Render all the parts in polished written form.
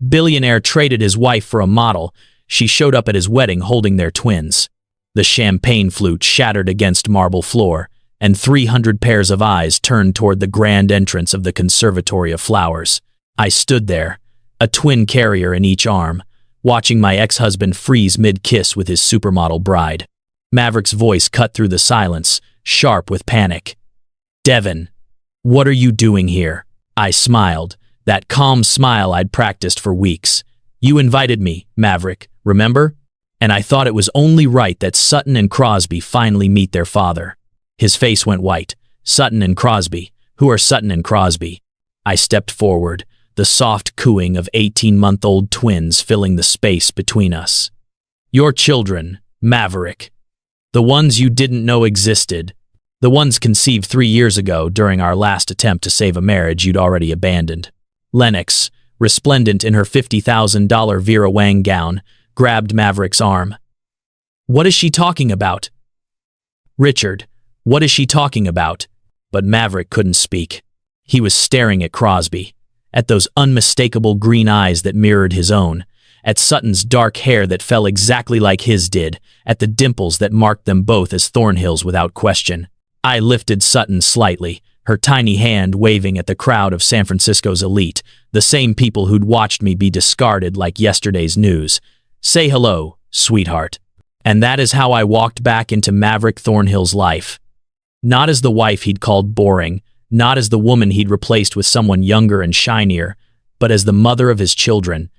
Billionaire traded his wife for a model. She showed up at his wedding holding their twins. The champagne flute shattered against marble floor, and 300 pairs of eyes turned toward the grand entrance of the Conservatory of Flowers. I stood there, a twin carrier in each arm, watching my ex-husband freeze mid-kiss with his supermodel bride. Maverick's voice cut through the silence, sharp with panic. "Devin, what are you doing here?" I smiled, that calm smile I'd practiced for weeks. "You invited me, Maverick, remember? And I thought it was only right that Sutton and Crosby finally meet their father." His face went white. "Sutton and Crosby? Who are Sutton and Crosby?" I stepped forward, the soft cooing of 18-month-old twins filling the space between us. "Your children, Maverick. The ones you didn't know existed. The ones conceived 3 years ago during our last attempt to save a marriage you'd already abandoned." Lennox, resplendent in her $50,000 Vera Wang gown, grabbed Maverick's arm. "What is she talking about?" "Richard, what is she talking about?" But Maverick couldn't speak. He was staring at Crosby, at those unmistakable green eyes that mirrored his own, at Sutton's dark hair that fell exactly like his did, at the dimples that marked them both as Thornhills without question. I lifted Sutton slightly, her tiny hand waving at the crowd of San Francisco's elite, the same people who'd watched me be discarded like yesterday's news. "Say hello, sweetheart." And that is how I walked back into Maverick Thornhill's life. Not as the wife he'd called boring, not as the woman he'd replaced with someone younger and shinier, but as the mother of his children.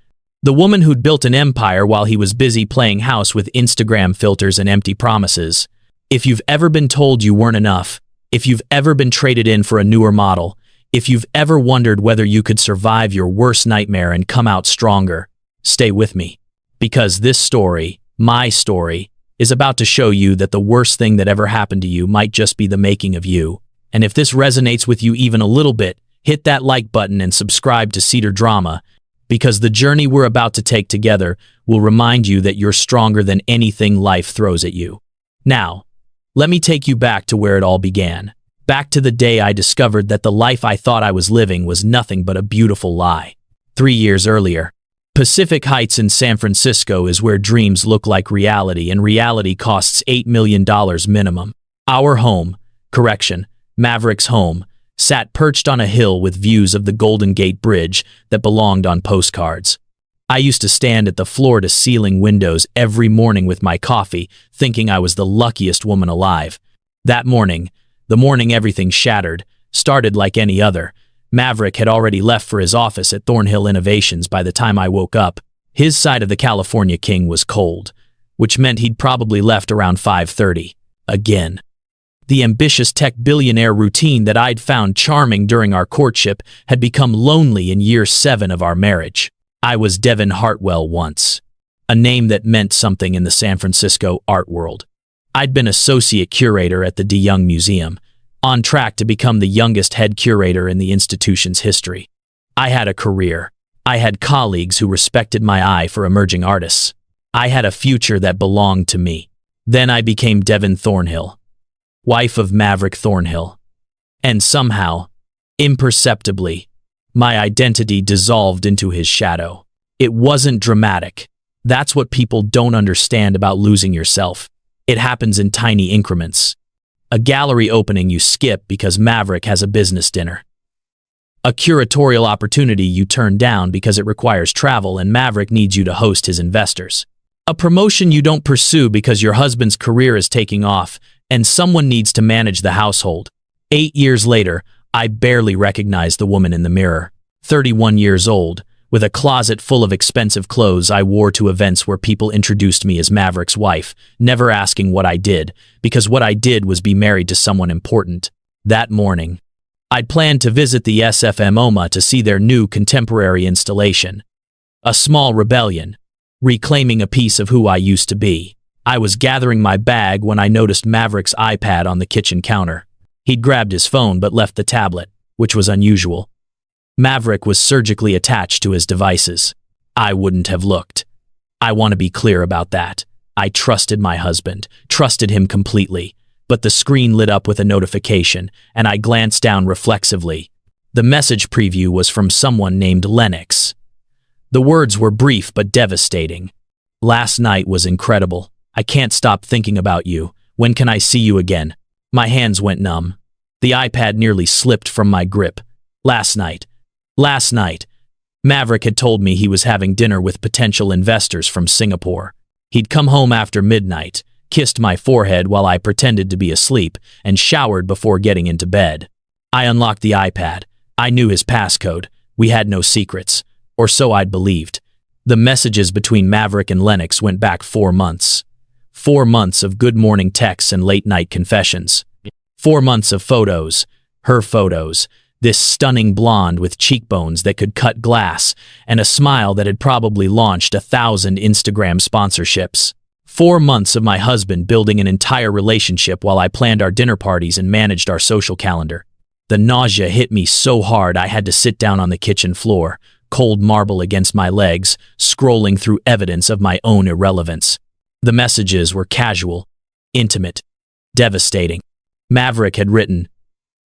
The woman who'd built an empire while he was busy playing house with Instagram filters and empty promises. If you've ever been told you weren't enough, if you've ever been traded in for a newer model, if you've ever wondered whether you could survive your worst nightmare and come out stronger, stay with me. Because this story, my story, is about to show you that the worst thing that ever happened to you might just be the making of you. And if this resonates with you even a little bit, hit that like button and subscribe to Cedar Drama, because the journey we're about to take together will remind you that you're stronger than anything life throws at you. Now, let me take you back to where it all began. Back to the day I discovered that the life I thought I was living was nothing but a beautiful lie. 3 years earlier. Pacific Heights in San Francisco is where dreams look like reality, and reality costs $8 million minimum. Our home, Maverick's home, sat perched on a hill with views of the Golden Gate Bridge that belonged on postcards. I used to stand at the floor-to-ceiling windows every morning with my coffee, thinking I was the luckiest woman alive. That morning, the morning everything shattered, started like any other. Maverick had already left for his office at Thornhill Innovations by the time I woke up. His side of the California King was cold, which meant he'd probably left around 5:30. Again. The ambitious tech billionaire routine that I'd found charming during our courtship had become lonely in year 7 of our marriage. I was Devin Hartwell once, a name that meant something in the San Francisco art world. I'd been associate curator at the DeYoung Museum, on track to become the youngest head curator in the institution's history. I had a career. I had colleagues who respected my eye for emerging artists. I had a future that belonged to me. Then I became Devin Thornhill, wife of Maverick Thornhill. And somehow, imperceptibly, my identity dissolved into his shadow. It wasn't dramatic. That's what people don't understand about losing yourself. It happens in tiny increments. A gallery opening you skip because Maverick has a business dinner. A curatorial opportunity you turn down because it requires travel and Maverick needs you to host his investors. A promotion you don't pursue because your husband's career is taking off and someone needs to manage the household. 8 years later, I barely recognized the woman in the mirror. 31 years old, with a closet full of expensive clothes I wore to events where people introduced me as Maverick's wife, never asking what I did, because what I did was be married to someone important. That morning, I'd planned to visit the SFM MoMA to see their new contemporary installation. A small rebellion, reclaiming a piece of who I used to be. I was gathering my bag when I noticed Maverick's iPad on the kitchen counter. He'd grabbed his phone but left the tablet, which was unusual. Maverick was surgically attached to his devices. I wouldn't have looked. I want to be clear about that. I trusted my husband, trusted him completely, but the screen lit up with a notification, and I glanced down reflexively. The message preview was from someone named Lennox. The words were brief but devastating. Last night was incredible. I can't stop thinking about you. When can I see you again? My hands went numb. The iPad nearly slipped from my grip. Last night. Maverick had told me he was having dinner with potential investors from Singapore. He'd come home after midnight, kissed my forehead while I pretended to be asleep, and showered before getting into bed. I unlocked the iPad. I knew his passcode. We had no secrets. Or so I'd believed. The messages between Maverick and Lennox went back 4 months. 4 months of good morning texts and late-night confessions. 4 months of photos. Her photos. This stunning blonde with cheekbones that could cut glass and a smile that had probably launched 1,000 Instagram sponsorships. 4 months of my husband building an entire relationship while I planned our dinner parties and managed our social calendar. The nausea hit me so hard I had to sit down on the kitchen floor, cold marble against my legs, scrolling through evidence of my own irrelevance. The messages were casual, intimate, devastating. Maverick had written,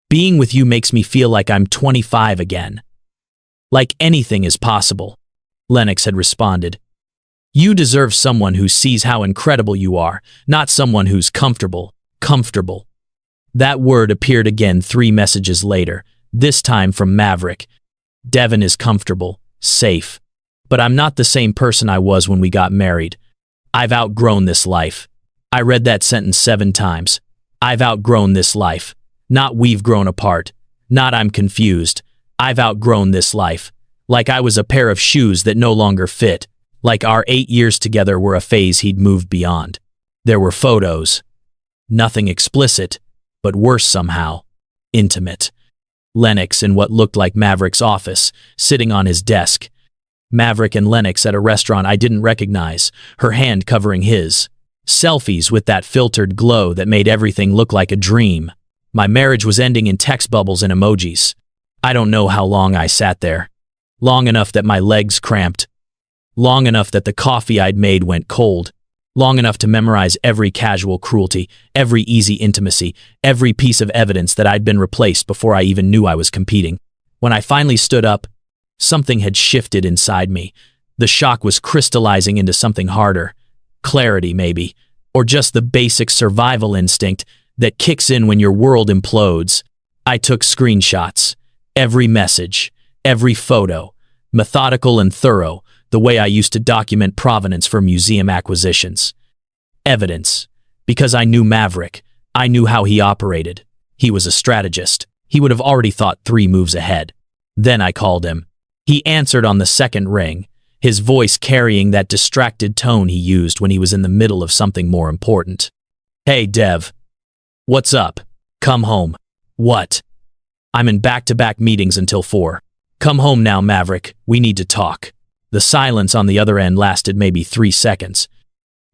"Being with you makes me feel like I'm 25 again. Like anything is possible." Lennox had responded, "You deserve someone who sees how incredible you are, not someone who's comfortable." That word appeared again 3 messages later, this time from Maverick. "Devin is comfortable, safe. But I'm not the same person I was when we got married. I've outgrown this life." I read that sentence 7 times. I've outgrown this life. Not we've grown apart. Not I'm confused. I've outgrown this life. Like I was a pair of shoes that no longer fit. Like our 8 years together were a phase he'd moved beyond. There were photos. Nothing explicit, but worse somehow. Intimate. Lennox in what looked like Maverick's office, sitting on his desk. Maverick and Lennox at a restaurant I didn't recognize, her hand covering his. Selfies with that filtered glow that made everything look like a dream. My marriage was ending in text bubbles and emojis. I don't know how long I sat there. Long enough that my legs cramped. Long enough that the coffee I'd made went cold. Long enough to memorize every casual cruelty, every easy intimacy, every piece of evidence that I'd been replaced before I even knew I was competing. When I finally stood up, something had shifted inside me. The shock was crystallizing into something harder. Clarity, maybe. Or just the basic survival instinct that kicks in when your world implodes. I took screenshots. Every message. Every photo. Methodical and thorough, the way I used to document provenance for museum acquisitions. Evidence. Because I knew Maverick. I knew how he operated. He was a strategist. He would have already thought 3 moves ahead. Then I called him. He answered on the second ring, his voice carrying that distracted tone he used when he was in the middle of something more important. "Hey, Dev. What's up? Come home." "What?" "I'm in back-to-back meetings until 4. Come home now, Maverick. We need to talk." The silence on the other end lasted maybe 3 seconds.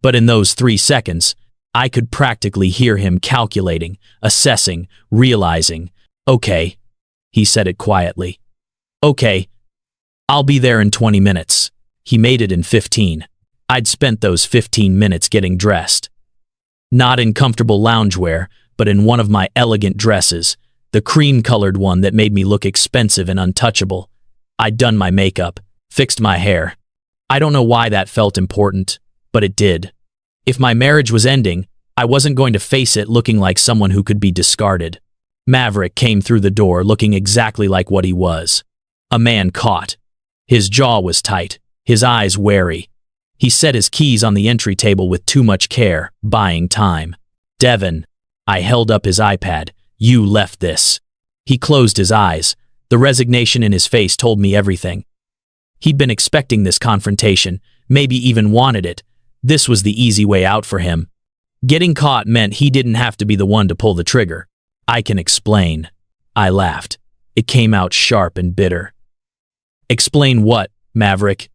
But in those 3 seconds, I could practically hear him calculating, assessing, realizing. "Okay." He said it quietly. "Okay. I'll be there in 20 minutes. He made it in 15. I'd spent those 15 minutes getting dressed. Not in comfortable loungewear, but in one of my elegant dresses, the cream-colored one that made me look expensive and untouchable. I'd done my makeup, fixed my hair. I don't know why that felt important, but it did. If my marriage was ending, I wasn't going to face it looking like someone who could be discarded. Maverick came through the door looking exactly like what he was. A man caught. His jaw was tight, his eyes wary. He set his keys on the entry table with too much care, buying time. "Devin." I held up his iPad. "You left this." He closed his eyes. The resignation in his face told me everything. He'd been expecting this confrontation, maybe even wanted it. This was the easy way out for him. Getting caught meant he didn't have to be the one to pull the trigger. "I can explain." I laughed. It came out sharp and bitter. "Explain what, Maverick?"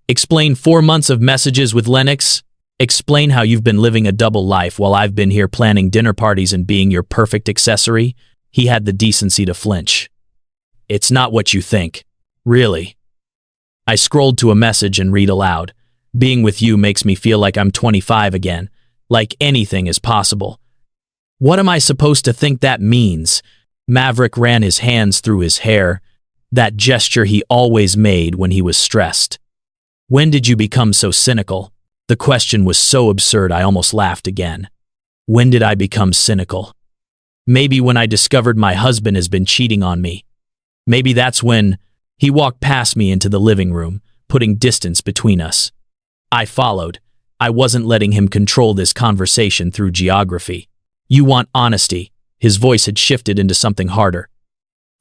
"Explain 4 months of messages with Lennox? Explain how you've been living a double life while I've been here planning dinner parties and being your perfect accessory?" He had the decency to flinch. "It's not what you think. Really." I scrolled to a message and read aloud. "Being with you makes me feel like I'm 25 again. Like anything is possible." What am I supposed to think that means? Maverick ran his hands through his hair. that gesture he always made when he was stressed. When did you become so cynical? The question was so absurd I almost laughed again. When did I become cynical? Maybe when I discovered my husband has been cheating on me. Maybe that's when he walked past me into the living room, putting distance between us. I followed. I wasn't letting him control this conversation through geography. You want honesty. His voice had shifted into something harder.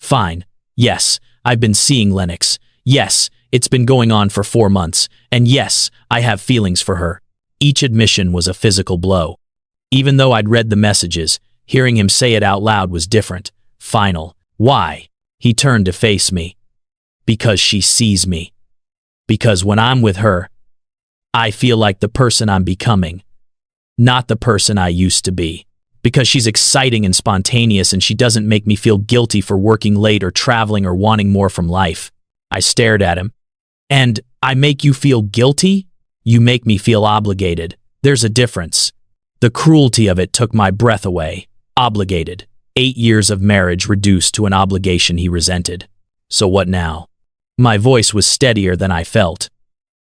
Fine. Yes, I've been seeing Lennox. Yes, it's been going on for 4 months. And yes, I have feelings for her. Each admission was a physical blow. Even though I'd read the messages, hearing him say it out loud was different. Final. Why? He turned to face me. Because she sees me. Because when I'm with her, I feel like the person I'm becoming, not the person I used to be. Because she's exciting and spontaneous and she doesn't make me feel guilty for working late or traveling or wanting more from life. I stared at him. And I make you feel guilty? You make me feel obligated. There's a difference. The cruelty of it took my breath away. Obligated. 8 years of marriage reduced to an obligation he resented. So what now? My voice was steadier than I felt.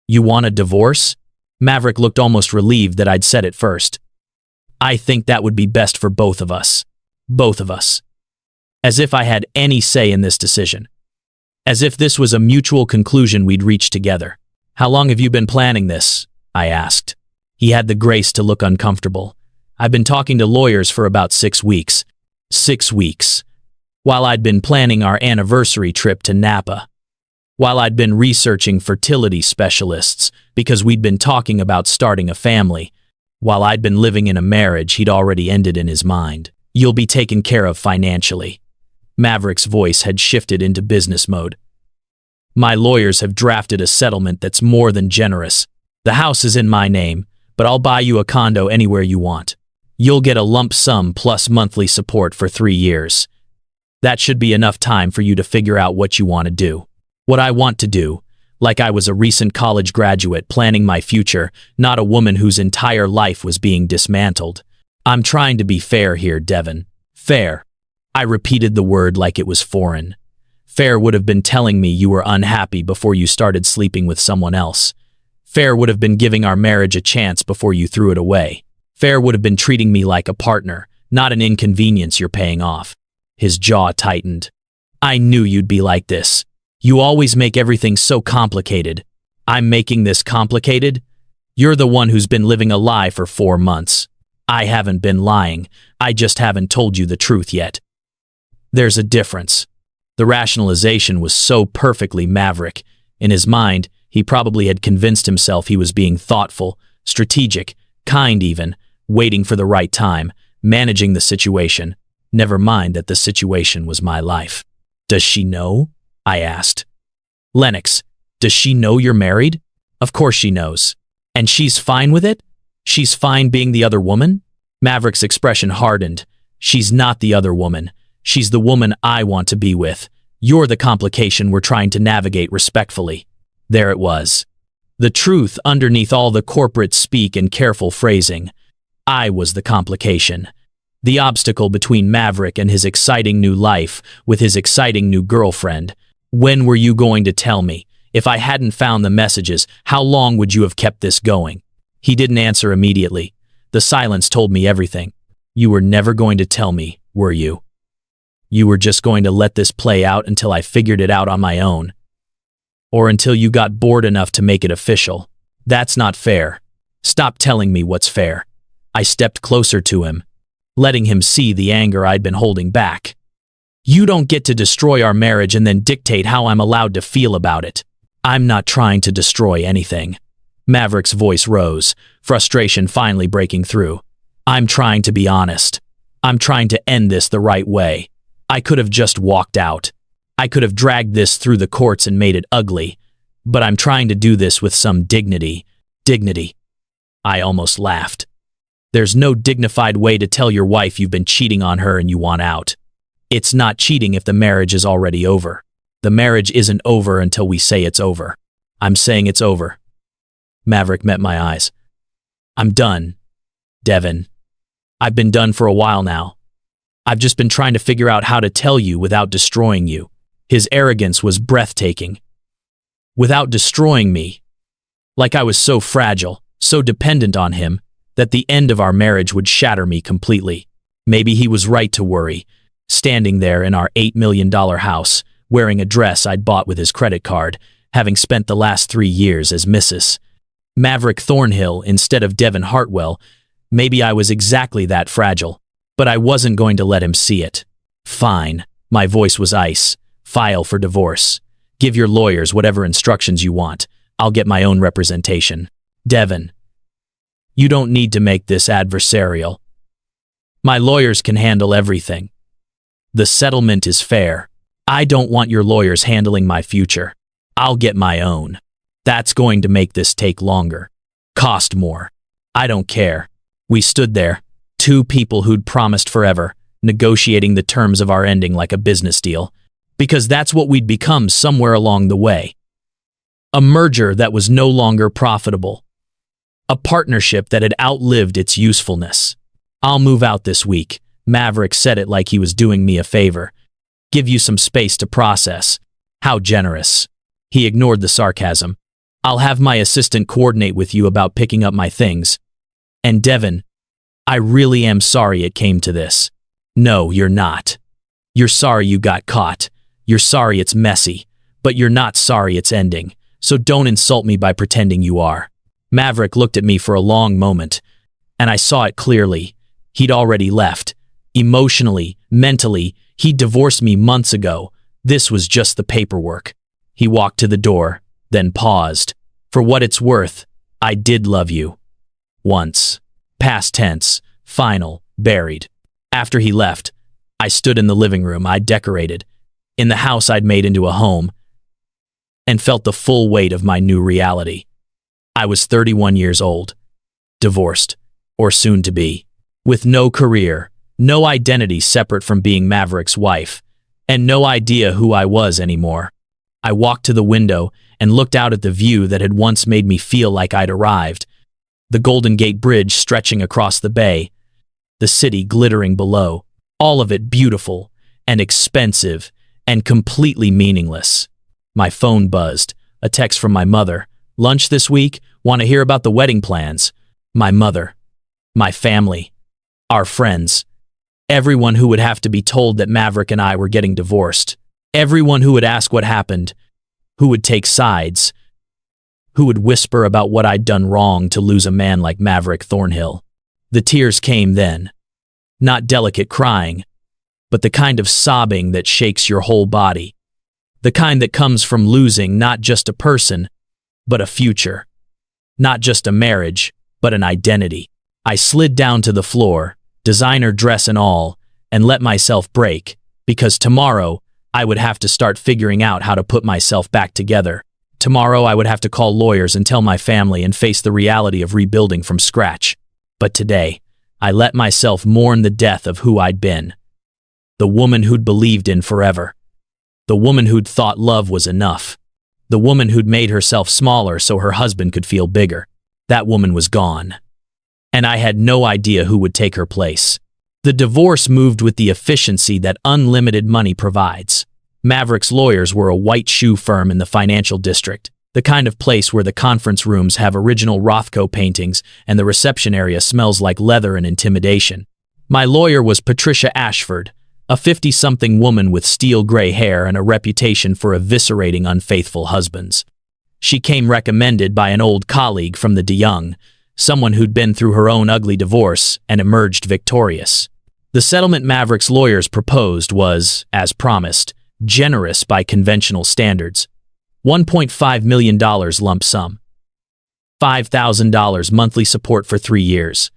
You want a divorce? Maverick looked almost relieved that I'd said it first. I think that would be best for both of us. Both of us. As if I had any say in this decision. As if this was a mutual conclusion we'd reached together. How long have you been planning this? I asked. He had the grace to look uncomfortable. I've been talking to lawyers for about 6 weeks. 6 weeks. While I'd been planning our anniversary trip to Napa. While I'd been researching fertility specialists because we'd been talking about starting a family. While I'd been living in a marriage he'd already ended in his mind. You'll be taken care of financially. Maverick's voice had shifted into business mode. My lawyers have drafted a settlement that's more than generous. The house is in my name, but I'll buy you a condo anywhere you want. You'll get a lump sum plus monthly support for 3 years. That should be enough time for you to figure out what you want to do. What I want to do, like I was a recent college graduate planning my future, not a woman whose entire life was being dismantled. I'm trying to be fair here, Devon. Fair. I repeated the word like it was foreign. Fair would have been telling me you were unhappy before you started sleeping with someone else. Fair would have been giving our marriage a chance before you threw it away. Fair would have been treating me like a partner, not an inconvenience you're paying off. His jaw tightened. I knew you'd be like this. You always make everything so complicated. I'm making this complicated? You're the one who's been living a lie for 4 months. I haven't been lying. I just haven't told you the truth yet. There's a difference. The rationalization was so perfectly Maverick. In his mind, he probably had convinced himself he was being thoughtful, strategic, kind even, waiting for the right time, managing the situation. Never mind that the situation was my life. Does she know? I asked. Lennox, does she know you're married? Of course she knows. And she's fine with it? She's fine being the other woman? Maverick's expression hardened. She's not the other woman. She's the woman I want to be with. You're the complication we're trying to navigate respectfully. There it was. The truth underneath all the corporate speak and careful phrasing. I was the complication. The obstacle between Maverick and his exciting new life with his exciting new girlfriend. When were you going to tell me? If I hadn't found the messages, how long would you have kept this going? He didn't answer immediately. The silence told me everything. You were never going to tell me, were you? You were just going to let this play out until I figured it out on my own. Or until you got bored enough to make it official. That's not fair. Stop telling me what's fair. I stepped closer to him, letting him see the anger I'd been holding back. You don't get to destroy our marriage and then dictate how I'm allowed to feel about it. I'm not trying to destroy anything. Maverick's voice rose, frustration finally breaking through. I'm trying to be honest. I'm trying to end this the right way. I could have just walked out. I could have dragged this through the courts and made it ugly. But I'm trying to do this with some dignity. Dignity. I almost laughed. There's no dignified way to tell your wife you've been cheating on her and you want out. It's not cheating if the marriage is already over. The marriage isn't over until we say it's over. I'm saying it's over. Maverick met my eyes. I'm done, Devon. I've been done for a while now. I've just been trying to figure out how to tell you without destroying you. His arrogance was breathtaking. Without destroying me, like I was so fragile, so dependent on him, that the end of our marriage would shatter me completely. Maybe he was right to worry, standing there in our $8 million house, wearing a dress I'd bought with his credit card, having spent the last 3 years as Mrs. Maverick Thornhill instead of Devon Hartwell. Maybe I was exactly that fragile, but I wasn't going to let him see it. Fine, my voice was ice. File for divorce. Give your lawyers whatever instructions you want. I'll get my own representation. Devon, you don't need to make this adversarial. My lawyers can handle everything. The settlement is fair. I don't want your lawyers handling my future. I'll get my own. That's going to make this take longer. Cost more. I don't care. We stood there, two people who'd promised forever, negotiating the terms of our ending like a business deal, because that's what we'd become somewhere along the way. A merger that was no longer profitable. A partnership that had outlived its usefulness. I'll move out this week. Maverick said it like he was doing me a favor. Give you some space to process. How generous. He ignored the sarcasm. I'll have my assistant coordinate with you about picking up my things. And Devon, I really am sorry it came to this. No, you're not. You're sorry you got caught. You're sorry it's messy. But you're not sorry it's ending. So don't insult me by pretending you are. Maverick looked at me for a long moment, and I saw it clearly. He'd already left. Emotionally, mentally, he'd divorced me months ago. This was just the paperwork. He walked to the door, then paused. For what it's worth, I did love you. Once. Past tense, final, buried. After he left, I stood in the living room I'd decorated, in the house I'd made into a home, and felt the full weight of my new reality. I was 31 years old, divorced, or soon to be, with no career, no identity separate from being Maverick's wife, and no idea who I was anymore. I walked to the window and looked out at the view that had once made me feel like I'd arrived. The Golden Gate Bridge stretching across the bay, the city glittering below, all of it beautiful and expensive and completely meaningless. My phone buzzed, a text from my mother. Lunch this week? Want to hear about the wedding plans? My mother, my family, our friends, everyone who would have to be told that Maverick and I were getting divorced, everyone who would ask what happened, who would take sides, who would whisper about what I'd done wrong to lose a man like Maverick Thornhill. The tears came then. Not delicate crying, but the kind of sobbing that shakes your whole body. The kind that comes from losing not just a person, but a future. Not just a marriage, but an identity. I slid down to the floor, designer dress and all, and let myself break, because tomorrow I would have to start figuring out how to put myself back together. Tomorrow I would have to call lawyers and tell my family and face the reality of rebuilding from scratch. But today, I let myself mourn the death of who I'd been. The woman who'd believed in forever. The woman who'd thought love was enough. The woman who'd made herself smaller so her husband could feel bigger. That woman was gone. And I had no idea who would take her place. The divorce moved with the efficiency that unlimited money provides. Maverick's lawyers were a white shoe firm in the financial district, the kind of place where the conference rooms have original Rothko paintings and the reception area smells like leather and intimidation. My lawyer was Patricia Ashford, a 50-something woman with steel gray hair and a reputation for eviscerating unfaithful husbands. She came recommended by an old colleague from the DeYoung, someone who'd been through her own ugly divorce and emerged victorious. The settlement Maverick's lawyers proposed was, as promised, generous by conventional standards. $1.5 million lump sum. $5,000 monthly support for 3 years.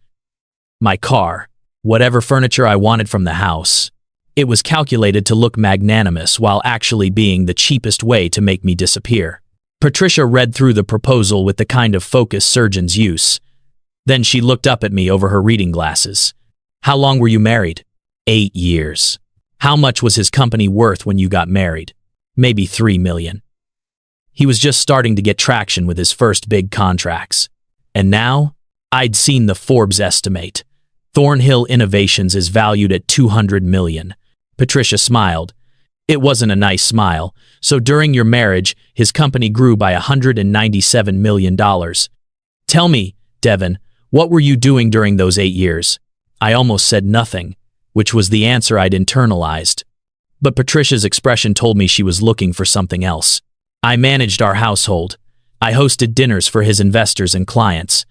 My car, whatever furniture I wanted from the house. It was calculated to look magnanimous while actually being the cheapest way to make me disappear. Patricia read through the proposal with the kind of focus surgeons use. Then she looked up at me over her reading glasses. How long were you married? 8 years. How much was his company worth when you got married? Maybe $3 million. He was just starting to get traction with his first big contracts. And now, I'd seen the Forbes estimate. Thornhill Innovations is valued at $200 million. Patricia smiled. It wasn't a nice smile. So during your marriage, his company grew by $197 million. Tell me, Devin, what were you doing during those 8 years? I almost said nothing, which was the answer I'd internalized. But Patricia's expression told me she was looking for something else. I managed our household. I hosted dinners for his investors and clients.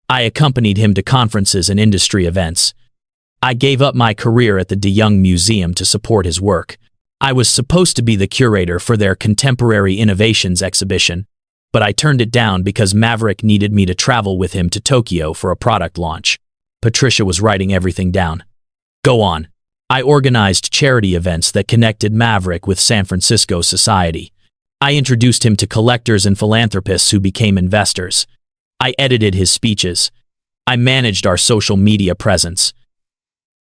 I accompanied him to conferences and industry events. I gave up my career at the De Young Museum to support his work. I was supposed to be the curator for their Contemporary Innovations exhibition, but I turned it down because Maverick needed me to travel with him to Tokyo for a product launch. Patricia was writing everything down. Go on. I organized charity events that connected Maverick with San Francisco society. I introduced him to collectors and philanthropists who became investors. I edited his speeches. I managed our social media presence.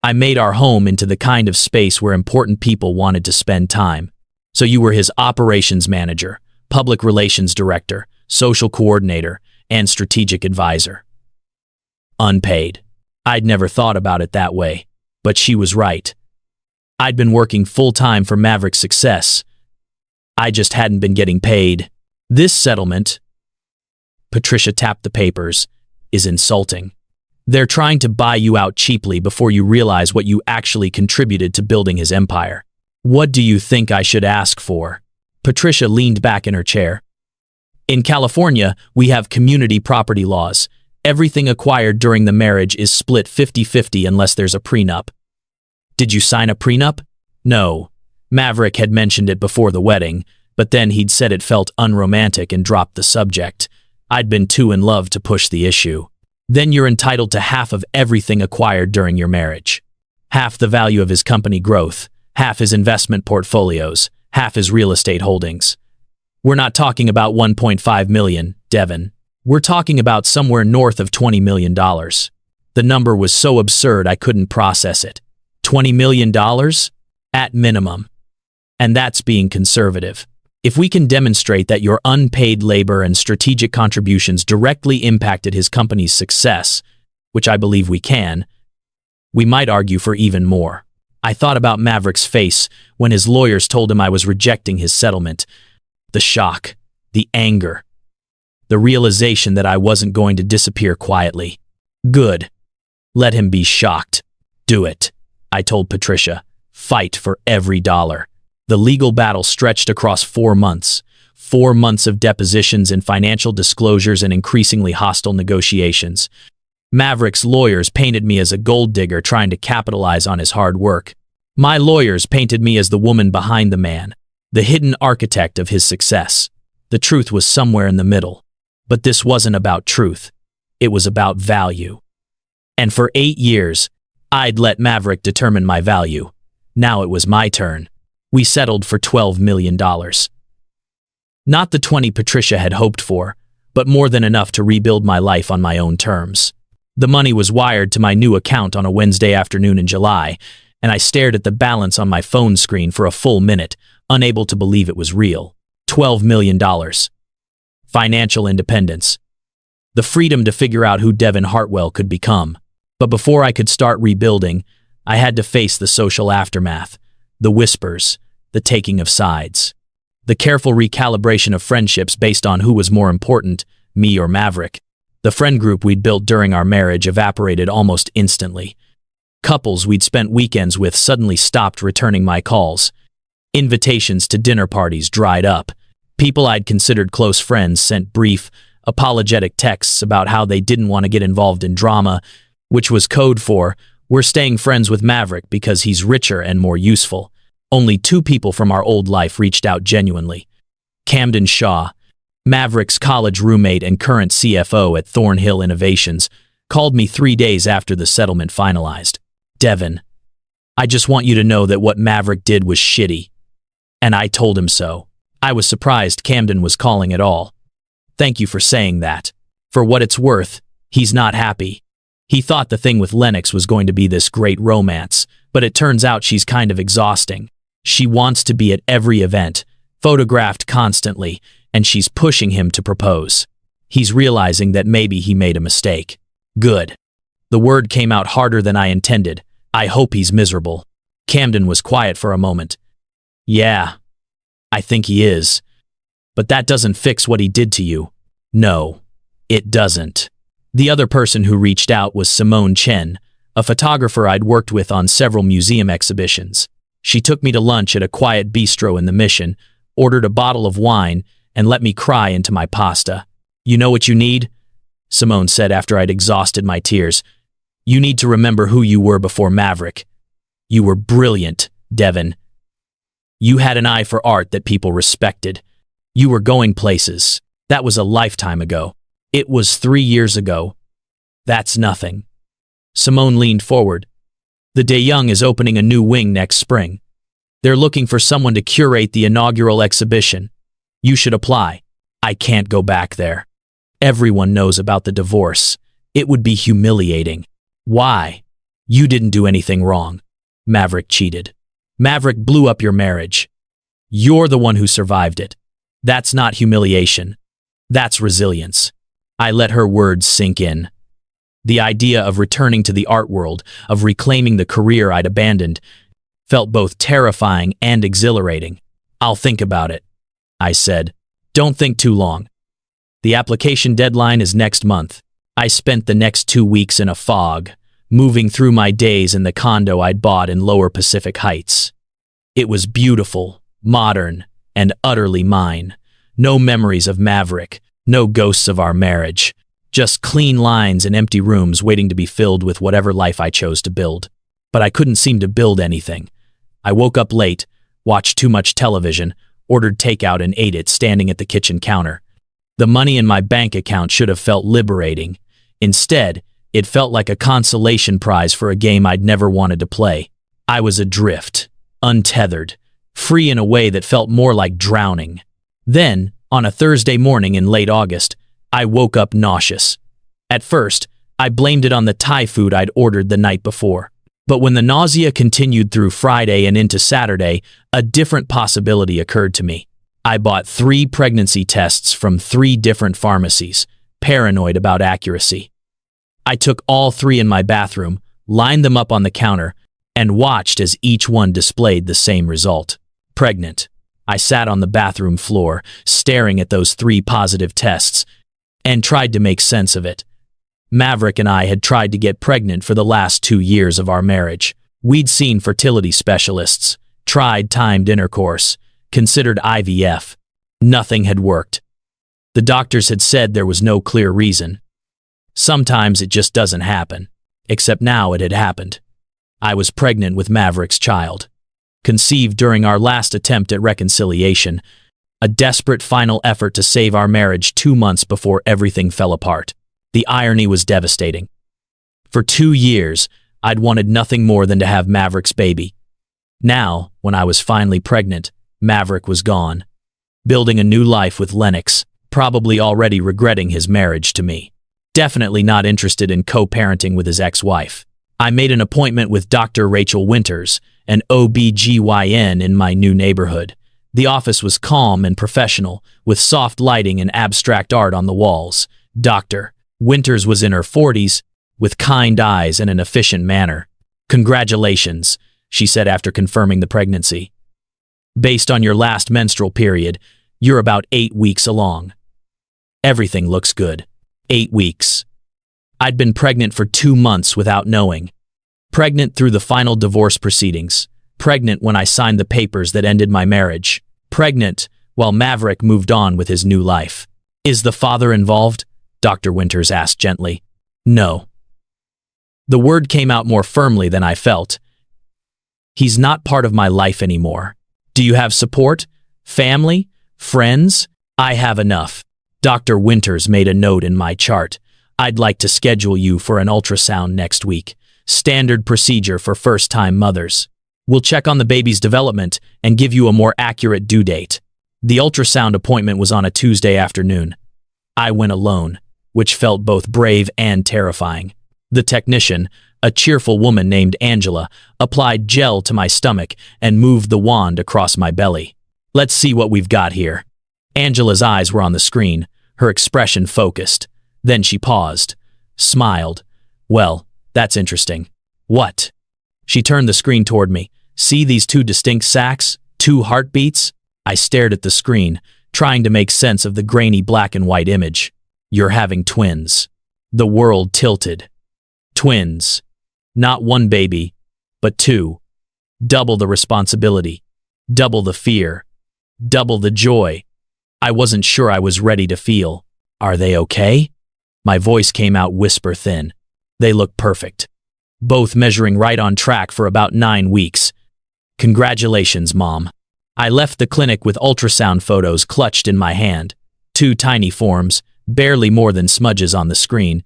I made our home into the kind of space where important people wanted to spend time. So you were his operations manager, public relations director, social coordinator, and strategic advisor. Unpaid. I'd never thought about it that way, but she was right. I'd been working full-time for Maverick's success. I just hadn't been getting paid. This settlement, Patricia tapped the papers, is insulting. They're trying to buy you out cheaply before you realize what you actually contributed to building his empire. What do you think I should ask for? Patricia leaned back in her chair. In California, we have community property laws. Everything acquired during the marriage is split 50-50 unless there's a prenup. Did you sign a prenup? No. Maverick had mentioned it before the wedding, but then he'd said it felt unromantic and dropped the subject. I'd been too in love to push the issue. Then you're entitled to half of everything acquired during your marriage. Half the value of his company growth, half his investment portfolios, half his real estate holdings. We're not talking about $1.5 million, Devin. We're talking about somewhere north of $20 million. The number was so absurd I couldn't process it. $20 million? At minimum. And that's being conservative. If we can demonstrate that your unpaid labor and strategic contributions directly impacted his company's success, which I believe we can, we might argue for even more. I thought about Maverick's face when his lawyers told him I was rejecting his settlement. The shock, the anger, the realization that I wasn't going to disappear quietly. Good. Let him be shocked. Do it, I told Patricia. Fight for every dollar. The legal battle stretched across 4 months. 4 months of depositions and financial disclosures and increasingly hostile negotiations. Maverick's lawyers painted me as a gold digger trying to capitalize on his hard work. My lawyers painted me as the woman behind the man, the hidden architect of his success. The truth was somewhere in the middle. But this wasn't about truth. It was about value. And for 8 years, I'd let Maverick determine my value. Now it was my turn. We settled for $12 million. Not the 20 Patricia had hoped for, but more than enough to rebuild my life on my own terms. The money was wired to my new account on a Wednesday afternoon in July, and I stared at the balance on my phone screen for a full minute, unable to believe it was real. $12 million. Financial independence. The freedom to figure out who Devin Hartwell could become. But before I could start rebuilding, I had to face the social aftermath. The whispers, the taking of sides, the careful recalibration of friendships based on who was more important, me or Maverick. The friend group we'd built during our marriage evaporated almost instantly. Couples we'd spent weekends with suddenly stopped returning my calls. Invitations to dinner parties dried up. People I'd considered close friends sent brief, apologetic texts about how they didn't want to get involved in drama, which was code for, "We're staying friends with Maverick because he's richer and more useful." Only 2 people from our old life reached out genuinely. Camden Shaw, Maverick's college roommate and current CFO at Thornhill Innovations, called me 3 days after the settlement finalized. "Devin, I just want you to know that what Maverick did was shitty." And I told him so. I was surprised Camden was calling at all. "Thank you for saying that. For what it's worth, he's not happy. He thought the thing with Lennox was going to be this great romance, but it turns out she's kind of exhausting. She wants to be at every event, photographed constantly, and she's pushing him to propose. He's realizing that maybe he made a mistake." Good. The word came out harder than I intended. I hope he's miserable. Camden was quiet for a moment. Yeah, I think he is. But that doesn't fix what he did to you. No, it doesn't. The other person who reached out was Simone Chen, a photographer I'd worked with on several museum exhibitions. She took me to lunch at a quiet bistro in the Mission, ordered a bottle of wine, and let me cry into my pasta. You know what you need? Simone said after I'd exhausted my tears. You need to remember who you were before Maverick. You were brilliant, Devin. You had an eye for art that people respected. You were going places. That was a lifetime ago. It was 3 years ago. That's nothing. Simone leaned forward. The De Young is opening a new wing next spring. They're looking for someone to curate the inaugural exhibition. You should apply. I can't go back there. Everyone knows about the divorce. It would be humiliating. Why? You didn't do anything wrong. Maverick cheated. Maverick blew up your marriage. You're the one who survived it. That's not humiliation. That's resilience. I let her words sink in. The idea of returning to the art world, of reclaiming the career I'd abandoned, felt both terrifying and exhilarating. I'll think about it, I said. Don't think too long. The application deadline is next month. I spent the next 2 weeks in a fog, moving through my days in the condo I'd bought in Lower Pacific Heights. It was beautiful, modern, and utterly mine. No memories of Maverick, no ghosts of our marriage. Just clean lines and empty rooms waiting to be filled with whatever life I chose to build. But I couldn't seem to build anything. I woke up late, watched too much television, ordered takeout and ate it standing at the kitchen counter. The money in my bank account should have felt liberating. Instead, it felt like a consolation prize for a game I'd never wanted to play. I was adrift, untethered, free in a way that felt more like drowning. Then, on a Thursday morning in late August, I woke up nauseous. At first, I blamed it on the Thai food I'd ordered the night before. But when the nausea continued through Friday and into Saturday, a different possibility occurred to me. I bought 3 pregnancy tests from 3 different pharmacies, paranoid about accuracy. I took all 3 in my bathroom, lined them up on the counter, and watched as each one displayed the same result. Pregnant. I sat on the bathroom floor, staring at those 3 positive tests, and tried to make sense of it. Maverick and I had tried to get pregnant for the last 2 years of our marriage. We'd seen fertility specialists, tried timed intercourse, considered IVF. Nothing had worked. The doctors had said there was no clear reason. Sometimes it just doesn't happen. Except now it had happened. I was pregnant with Maverick's child. Conceived during our last attempt at reconciliation, a desperate final effort to save our marriage 2 months before everything fell apart. The irony was devastating. For 2 years, I'd wanted nothing more than to have Maverick's baby. Now, when I was finally pregnant, Maverick was gone, building a new life with Lennox, probably already regretting his marriage to me. Definitely not interested in co-parenting with his ex-wife. I made an appointment with Dr. Rachel Winters, an OB/GYN in my new neighborhood. The office was calm and professional, with soft lighting and abstract art on the walls. Dr. Winters was in her 40s, with kind eyes and an efficient manner. "Congratulations," she said after confirming the pregnancy. "Based on your last menstrual period, you're about 8 weeks along. Everything looks good." 8 weeks. I'd been pregnant for 2 months without knowing. Pregnant through the final divorce proceedings. Pregnant when I signed the papers that ended my marriage. Pregnant while Maverick moved on with his new life. "Is the father involved?" Dr. Winters asked gently. "No." The word came out more firmly than I felt. "He's not part of my life anymore. Do you have support? Family? Friends? I have enough." Dr. Winters made a note in my chart. "I'd like to schedule you for an ultrasound next week. Standard procedure for first-time mothers. We'll check on the baby's development and give you a more accurate due date." The ultrasound appointment was on a Tuesday afternoon. I went alone, which felt both brave and terrifying. The technician, a cheerful woman named Angela, applied gel to my stomach and moved the wand across my belly. "Let's see what we've got here." Angela's eyes were on the screen, her expression focused. Then she paused, smiled. "Well, that's interesting." "What?" She turned the screen toward me. "See these 2 distinct sacs? 2 heartbeats? I stared at the screen, trying to make sense of the grainy black and white image. You're having twins. The world tilted. Twins. Not 1 baby, but 2. Double the responsibility. Double the fear. Double the joy. I wasn't sure I was ready to feel. Are they okay? My voice came out whisper thin. They look perfect. Both measuring right on track for about 9 weeks. Congratulations, Mom. I left the clinic with ultrasound photos clutched in my hand. 2 tiny forms, barely more than smudges on the screen,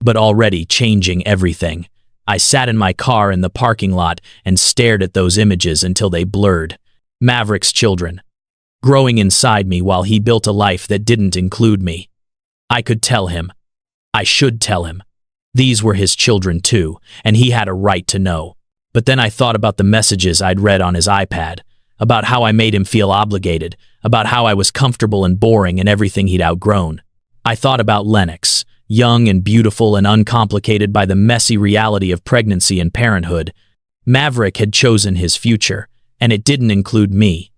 but already changing everything. I sat in my car in the parking lot and stared at those images until they blurred. Maverick's children, growing inside me while he built a life that didn't include me. I could tell him. I should tell him. These were his children too, and he had a right to know. But then I thought about the messages I'd read on his iPad, about how I made him feel obligated, about how I was comfortable and boring and everything he'd outgrown. I thought about Lennox, young and beautiful and uncomplicated by the messy reality of pregnancy and parenthood. Maverick had chosen his future, and it didn't include me.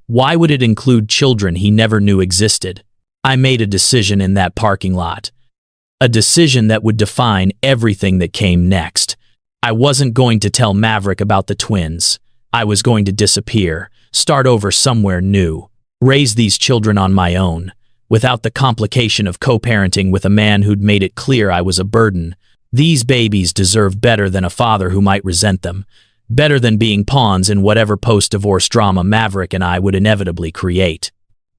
Why would it include children he never knew existed? I made a decision in that parking lot. A decision that would define everything that came next. I wasn't going to tell Maverick about the twins. I was going to disappear, start over somewhere new, raise these children on my own, without the complication of co-parenting with a man who'd made it clear I was a burden. These babies deserve better than a father who might resent them, better than being pawns in whatever post-divorce drama Maverick and I would inevitably create.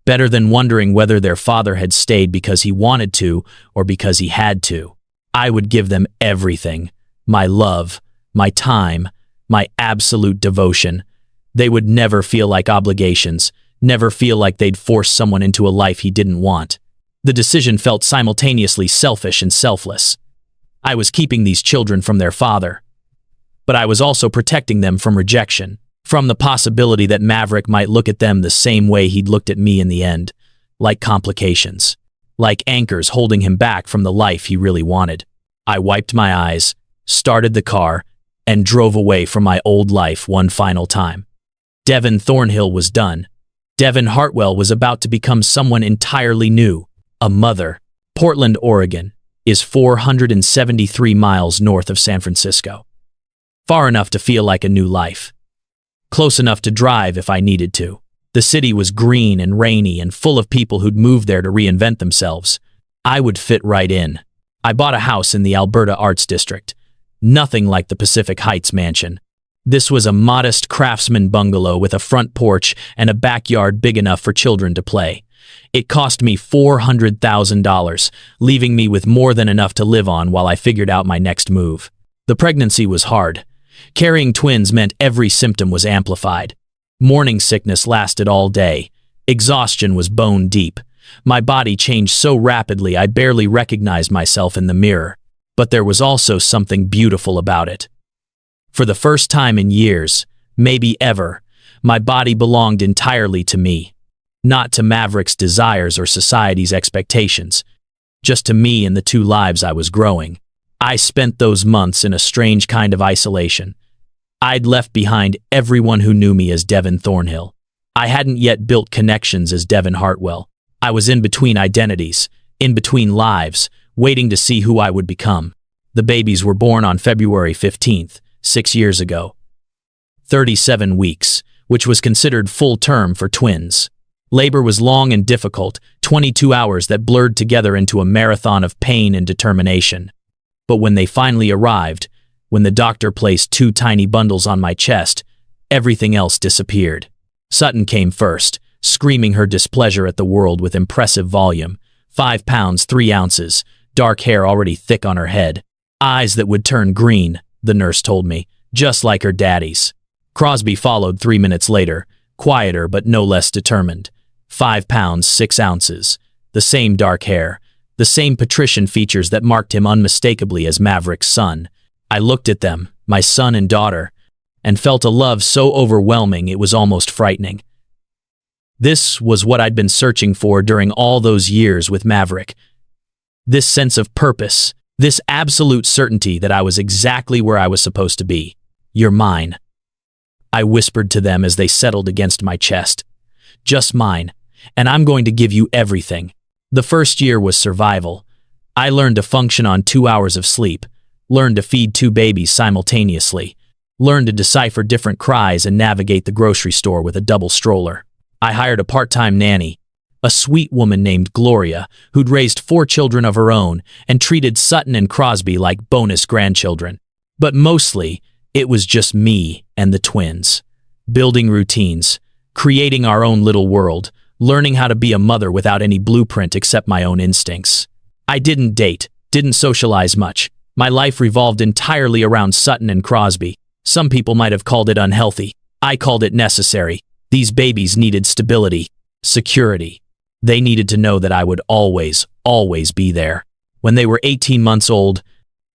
Better than wondering whether their father had stayed because he wanted to or because he had to. I would give them everything. My love, my time, my absolute devotion. They would never feel like obligations, never feel like they'd forced someone into a life he didn't want. The decision felt simultaneously selfish and selfless. I was keeping these children from their father, but I was also protecting them from rejection, from the possibility that Maverick might look at them the same way he'd looked at me in the end, like complications, like anchors holding him back from the life he really wanted. I wiped my eyes, started the car, and drove away from my old life one final time. Devon Thornhill was done. Devon Hartwell was about to become someone entirely new, a mother. Portland, Oregon, is 473 miles north of San Francisco. Far enough to feel like a new life. Close enough to drive if I needed to. The city was green and rainy and full of people who'd moved there to reinvent themselves. I would fit right in. I bought a house in the Alberta Arts District. Nothing like the Pacific Heights mansion. This was a modest craftsman bungalow with a front porch and a backyard big enough for children to play. It cost me $400,000, leaving me with more than enough to live on while I figured out my next move. The pregnancy was hard. Carrying twins meant every symptom was amplified. Morning sickness lasted all day. Exhaustion was bone deep. My body changed so rapidly I barely recognized myself in the mirror. But there was also something beautiful about it. For the first time in years, maybe ever, my body belonged entirely to me. Not to Maverick's desires or society's expectations. Just to me and the 2 lives I was growing. I spent those months in a strange kind of isolation. I'd left behind everyone who knew me as Devon Thornhill. I hadn't yet built connections as Devon Hartwell. I was in between identities, in between lives, waiting to see who I would become. The babies were born on February 15th, 6 years ago. 37 weeks, which was considered full term for twins. Labor was long and difficult, 22 hours that blurred together into a marathon of pain and determination. But when they finally arrived, when the doctor placed 2 tiny bundles on my chest, everything else disappeared. Sutton came first, screaming her displeasure at the world with impressive volume. 5 pounds 3 ounces, dark hair already thick on her head. Eyes that would turn green, the nurse told me, just like her daddy's. Crosby followed 3 minutes later, quieter but no less determined. 5 pounds 6 ounces, the same dark hair, the same patrician features that marked him unmistakably as Maverick's son. I looked at them, my son and daughter, and felt a love so overwhelming it was almost frightening. This was what I'd been searching for during all those years with Maverick. This sense of purpose, this absolute certainty that I was exactly where I was supposed to be. You're mine. I whispered to them as they settled against my chest. Just mine, and I'm going to give you everything. The first year was survival. I learned to function on 2 hours of sleep, learned to feed 2 babies simultaneously, learned to decipher different cries and navigate the grocery store with a double stroller. I hired a part-time nanny, a sweet woman named Gloria, who'd raised 4 children of her own and treated Sutton and Crosby like bonus grandchildren. But mostly, it was just me and the twins. Building routines, creating our own little world, learning how to be a mother without any blueprint except my own instincts. I didn't date, didn't socialize much. My life revolved entirely around Sutton and Crosby. Some people might have called it unhealthy. I called it necessary. These babies needed stability, security. They needed to know that I would always, always be there. When they were 18 months old,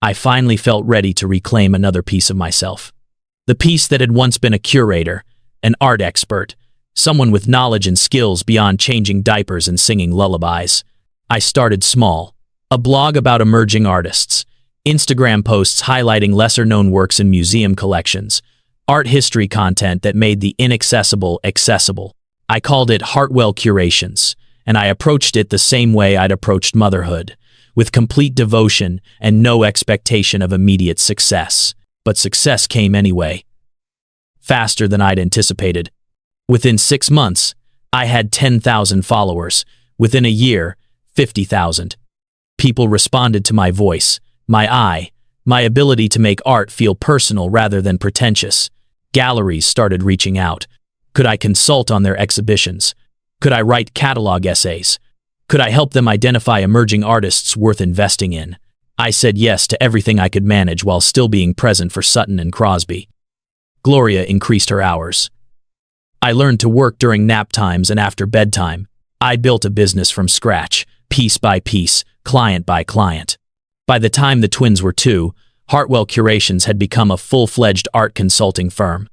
I finally felt ready to reclaim another piece of myself. The piece that had once been a curator, an art expert, someone with knowledge and skills beyond changing diapers and singing lullabies. I started small. A blog about emerging artists, Instagram posts highlighting lesser-known works in museum collections, art history content that made the inaccessible accessible. I called it Heartwell Curations, and I approached it the same way I'd approached motherhood, with complete devotion and no expectation of immediate success. But success came anyway, faster than I'd anticipated. Within 6 months, I had 10,000 followers. Within a year, 50,000. People responded to my voice, my eye, my ability to make art feel personal rather than pretentious. Galleries started reaching out. Could I consult on their exhibitions? Could I write catalog essays? Could I help them identify emerging artists worth investing in? I said yes to everything I could manage while still being present for Sutton and Crosby. Gloria increased her hours. I learned to work during nap times and after bedtime. I built a business from scratch, piece by piece, client by client. By the time the twins were 2, Heartwell Curations had become a full-fledged art consulting firm.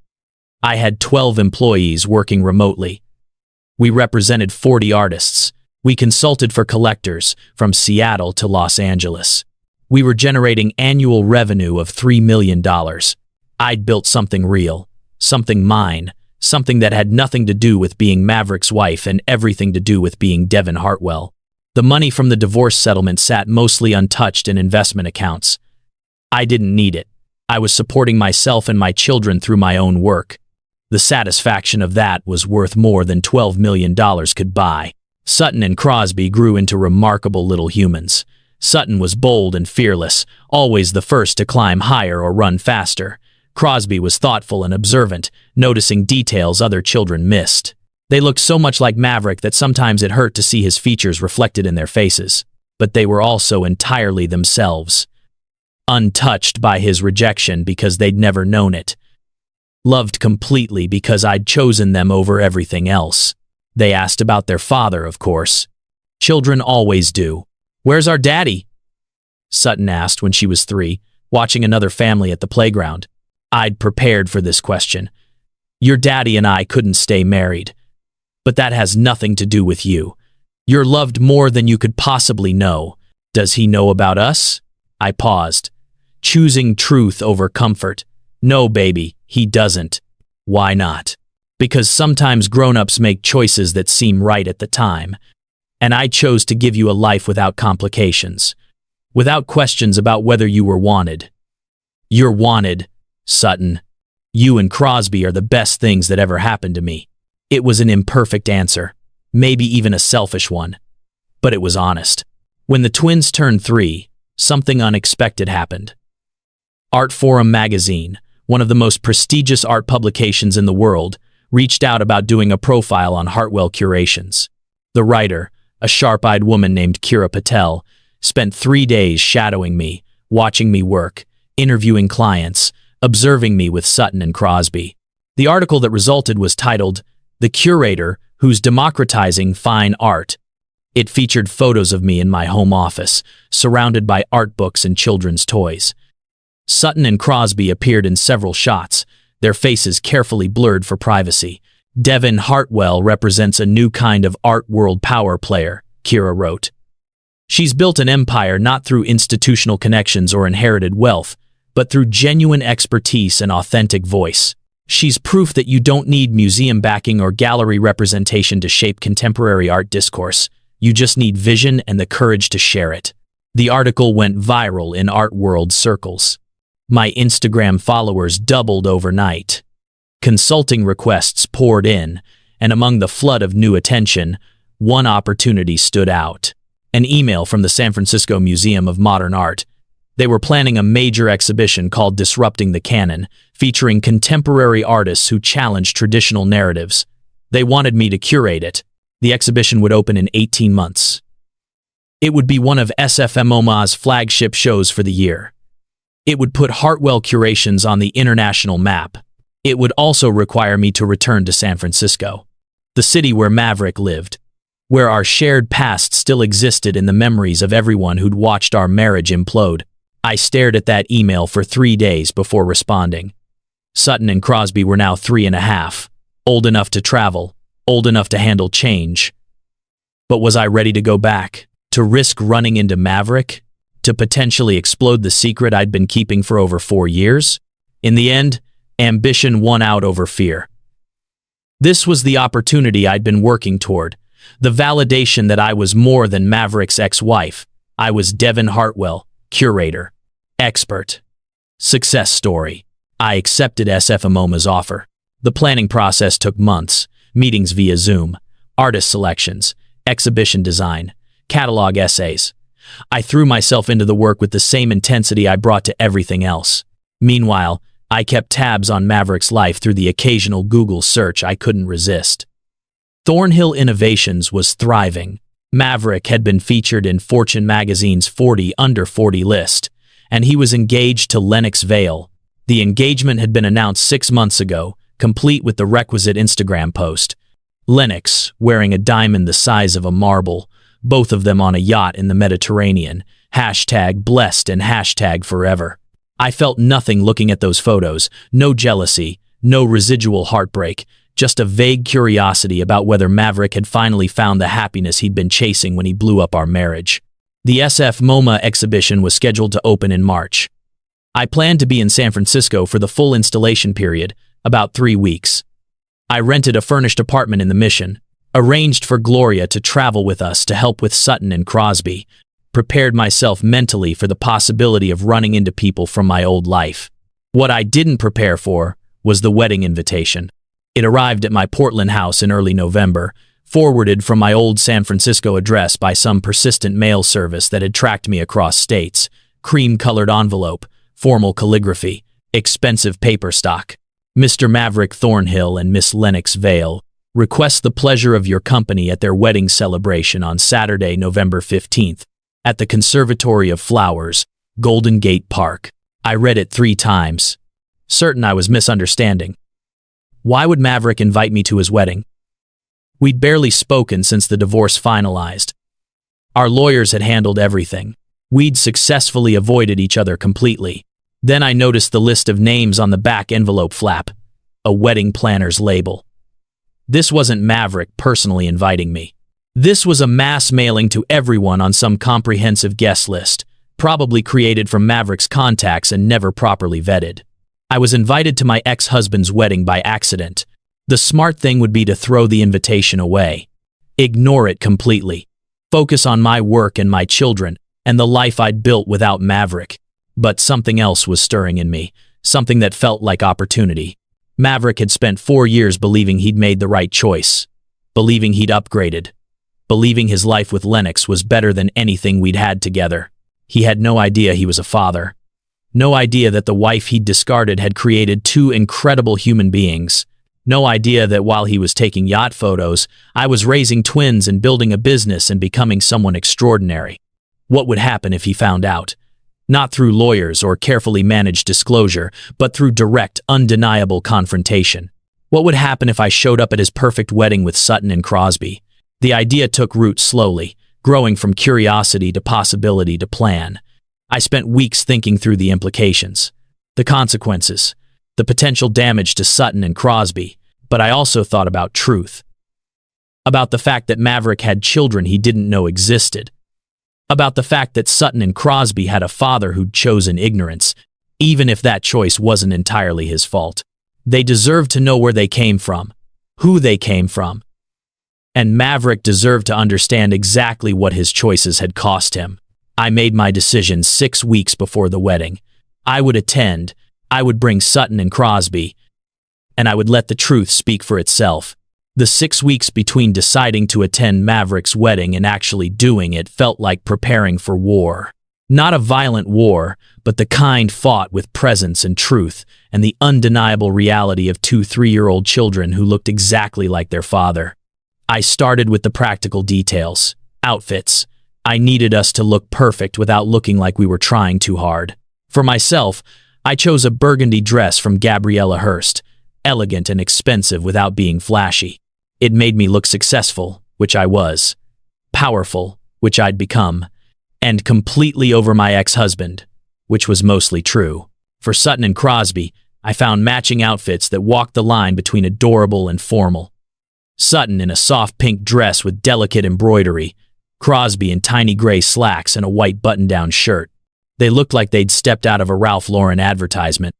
I had 12 employees working remotely. We represented 40 artists. We consulted for collectors from Seattle to Los Angeles. We were generating annual revenue of $3 million. I'd built something real, something mine, something that had nothing to do with being Maverick's wife and everything to do with being Devin Hartwell. The money from the divorce settlement sat mostly untouched in investment accounts. I didn't need it. I was supporting myself and my children through my own work. The satisfaction of that was worth more than $12 million could buy. Sutton and Crosby grew into remarkable little humans. Sutton was bold and fearless, always the first to climb higher or run faster. Crosby was thoughtful and observant, noticing details other children missed. They looked so much like Maverick that sometimes it hurt to see his features reflected in their faces. But they were also entirely themselves, untouched by his rejection because they'd never known it. Loved completely because I'd chosen them over everything else. They asked about their father, of course. Children always do. "Where's our daddy?" Sutton asked when she was 3, watching another family at the playground. I'd prepared for this question. "Your daddy and I couldn't stay married. But that has nothing to do with you. You're loved more than you could possibly know. Does he know about us?" I paused, choosing truth over comfort. "No, baby, he doesn't." "Why not?" "Because sometimes grown-ups make choices that seem right at the time. And I chose to give you a life without complications, without questions about whether you were wanted." "You're wanted, Sutton. You and Crosby are the best things that ever happened to me." It was an imperfect answer, maybe even a selfish one, but it was honest. When the twins turned 3, something unexpected happened. Art Forum magazine, one of the most prestigious art publications in the world, reached out about doing a profile on Heartwell Curations. The writer, a sharp-eyed woman named Kira Patel, spent 3 days shadowing me, watching me work, interviewing clients, observing me with Sutton and Crosby. The article that resulted was titled, "The Curator Who's Democratizing Fine Art." It featured photos of me in my home office, surrounded by art books and children's toys. Sutton and Crosby appeared in several shots, their faces carefully blurred for privacy. "Devin Hartwell represents a new kind of art world power player," Kira wrote. "She's built an empire not through institutional connections or inherited wealth, but through genuine expertise and authentic voice." She's proof that you don't need museum backing or gallery representation to shape contemporary art discourse. You just need vision and the courage to share it. The article went viral in art world circles. My Instagram followers doubled overnight. Consulting requests poured in, and among the flood of new attention, one opportunity stood out. An email from the San Francisco Museum of Modern Art. They were planning a major exhibition called Disrupting the Canon, featuring contemporary artists who challenged traditional narratives. They wanted me to curate it. The exhibition would open in 18 months. It would be one of SFMOMA's flagship shows for the year. It would put Hartwell curations on the international map. It would also require me to return to San Francisco, the city where Maverick lived, where our shared past still existed in the memories of everyone who'd watched our marriage implode. I stared at that email for 3 days before responding. Sutton and Crosby were now 3.5, old enough to travel, old enough to handle change. But was I ready to go back? To risk running into Maverick? To potentially explode the secret I'd been keeping for over 4 years? In the end, ambition won out over fear. This was the opportunity I'd been working toward, the validation that I was more than Maverick's ex-wife. I was Devin Hartwell, curator, expert, success story. I accepted SFMOMA's offer. The planning process took months, meetings via Zoom, artist selections, exhibition design, catalog essays. I threw myself into the work with the same intensity I brought to everything else. Meanwhile, I kept tabs on Maverick's life through the occasional Google search I couldn't resist. Thornhill Innovations was thriving. Maverick had been featured in Fortune magazine's 40 Under 40 list, and he was engaged to Lennox Vale. The engagement had been announced 6 months ago, complete with the requisite Instagram post. Lennox, wearing a diamond the size of a marble, both of them on a yacht in the Mediterranean, #blessed and #forever. I felt nothing looking at those photos, no jealousy, no residual heartbreak, just a vague curiosity about whether Maverick had finally found the happiness he'd been chasing when he blew up our marriage. The SFMOMA exhibition was scheduled to open in March. I planned to be in San Francisco for the full installation period, about 3 weeks. I rented a furnished apartment in the Mission, arranged for Gloria to travel with us to help with Sutton and Crosby, prepared myself mentally for the possibility of running into people from my old life. What I didn't prepare for was the wedding invitation. It arrived at my Portland house in early November, forwarded from my old San Francisco address by some persistent mail service that had tracked me across states. Cream-colored envelope, formal calligraphy, expensive paper stock. Mr. Maverick Thornhill and Miss Lennox Vale request the pleasure of your company at their wedding celebration on Saturday, November 15th, at the Conservatory of Flowers, Golden Gate Park. I read it 3 times, certain I was misunderstanding. Why would Maverick invite me to his wedding? We'd barely spoken since the divorce finalized. Our lawyers had handled everything. We'd successfully avoided each other completely. Then I noticed the list of names on the back envelope flap, a wedding planner's label. This wasn't Maverick personally inviting me. This was a mass mailing to everyone on some comprehensive guest list, probably created from Maverick's contacts and never properly vetted. I was invited to my ex-husband's wedding by accident. The smart thing would be to throw the invitation away. Ignore it completely. Focus on my work and my children, and the life I'd built without Maverick. But something else was stirring in me, something that felt like opportunity. Maverick had spent 4 years believing he'd made the right choice, believing he'd upgraded, believing his life with Lennox was better than anything we'd had together. He had no idea he was a father. No idea that the wife he'd discarded had created 2 incredible human beings. No idea that while he was taking yacht photos, I was raising twins and building a business and becoming someone extraordinary. What would happen if he found out? Not through lawyers or carefully managed disclosure, but through direct, undeniable confrontation. What would happen if I showed up at his perfect wedding with Sutton and Crosby? The idea took root slowly, growing from curiosity to possibility to plan. I spent weeks thinking through the implications, the consequences, the potential damage to Sutton and Crosby, but I also thought about truth. About the fact that Maverick had children he didn't know existed. About the fact that Sutton and Crosby had a father who'd chosen ignorance, even if that choice wasn't entirely his fault. They deserved to know where they came from, who they came from. And Maverick deserved to understand exactly what his choices had cost him. I made my decision 6 weeks before the wedding. I would attend, I would bring Sutton and Crosby, and I would let the truth speak for itself. The 6 weeks between deciding to attend Maverick's wedding and actually doing it felt like preparing for war. Not a violent war, but the kind fought with presence and truth, and the undeniable reality of 2 3-year-old children who looked exactly like their father. I started with the practical details. Outfits. I needed us to look perfect without looking like we were trying too hard. For myself, I chose a burgundy dress from Gabriella Hearst, elegant and expensive without being flashy. It made me look successful, which I was, powerful, which I'd become, and completely over my ex-husband, which was mostly true. For Sutton and Crosby, I found matching outfits that walked the line between adorable and formal. Sutton in a soft pink dress with delicate embroidery, Crosby in tiny gray slacks and a white button-down shirt. They looked like they'd stepped out of a Ralph Lauren advertisement.